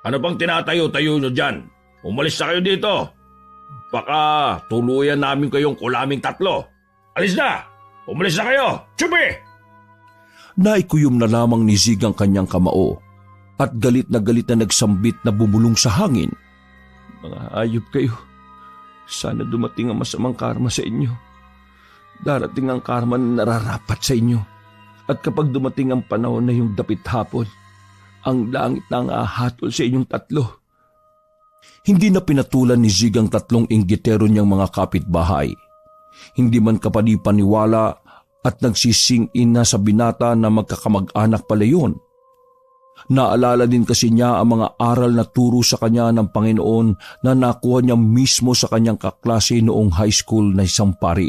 Ano bang tinatayo-tayo nyo dyan? Umalis na kayo dito. Baka tuluyan namin kayong kulaming 3. Alis na! Umalis na kayo! Tsubi! Naikuyom na lamang ni Zig ang kanyang kamao at galit na nagsambit na bumulong sa hangin. Mga hayop kayo. Sana dumating ang masamang karma sa inyo. Darating ang karma na nararapat sa inyo. At kapag dumating ang panahon na yung dapit hapon, ang langit na ang ahatol sa inyong 3. Hindi na pinatulan ni Zig ang 3 inggitero niyang mga kapitbahay. Hindi man kapanipaniwala at nagsising-in na sa binata na magkakamag-anak pala yun. Naalala din kasi niya ang mga aral na turo sa kanya ng Panginoon na nakuha niya mismo sa kanyang kaklase noong high school na isang pari.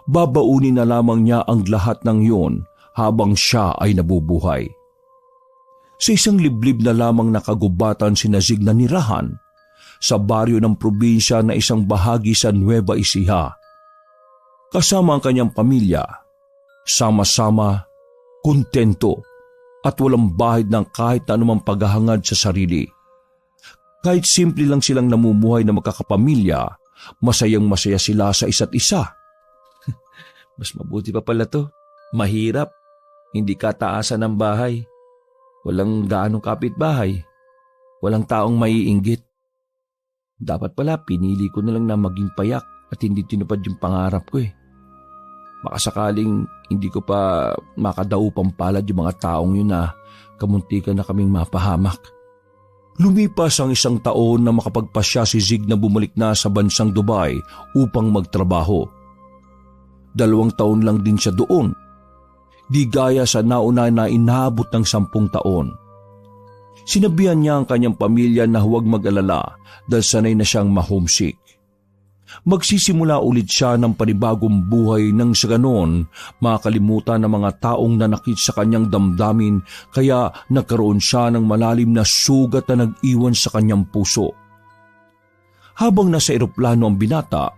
Babaunin na lamang niya ang lahat ng yun habang siya ay nabubuhay. Sa isang liblib na lamang nakagubatan si Zig na nirahan sa baryo ng probinsya na isang bahagi sa Nueva Ecija. Kasama ang kanyang pamilya, sama-sama, kontento at walang bahid ng kahit na anumang paghahangad sa sarili. Kahit simple lang silang namumuhay na magkakapamilya, masayang-masaya sila sa isa't isa. Mas mabuti pa pala to. Mahirap. Hindi kataasan ng bahay. Walang gaanong kapitbahay. Walang taong maiinggit. Dapat pala pinili ko na lang na maging payak at hindi tinupad yung pangarap ko eh. Baka sakaling hindi ko pa makadaupang palad yung mga taong yun na kamuntikan na kaming mapahamak. Lumipas ang 1 taon na makapagpasya si Zig na bumalik na sa bansang Dubai upang magtrabaho. 2 taon lang din siya doon. Di gaya sa nauna na inaabot ng 10 taon. Sinabihan niya ang kanyang pamilya na huwag mag-alala dahil sanay na siyang ma-homesick. Magsisimula ulit siya ng panibagong buhay nang sa ganon makakalimutan ng mga taong nanakit sa kanyang damdamin kaya nagkaroon siya ng malalim na sugat na nag-iwan sa kanyang puso. Habang nasa eroplano ang binata,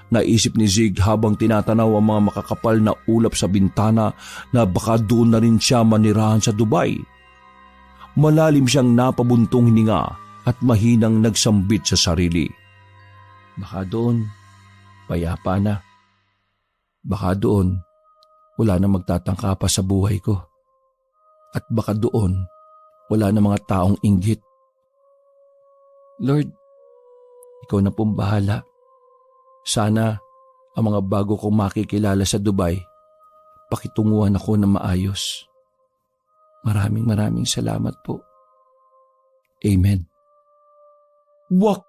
naisip ni Zig habang tinatanaw ang mga makakapal na ulap sa bintana na baka doon na rin siya manirahan sa Dubai. Malalim siyang napabuntong hininga at mahinang nagsambit sa sarili. Baka doon, payapa na. Baka doon, wala na magtatangka pa sa buhay ko. At baka doon, wala na mga taong inggit. Lord, ikaw na pong bahala. Sana ang mga bago kong makikilala sa Dubai, pakitunguhan ako na maayos. Maraming salamat po. Amen. Wakas!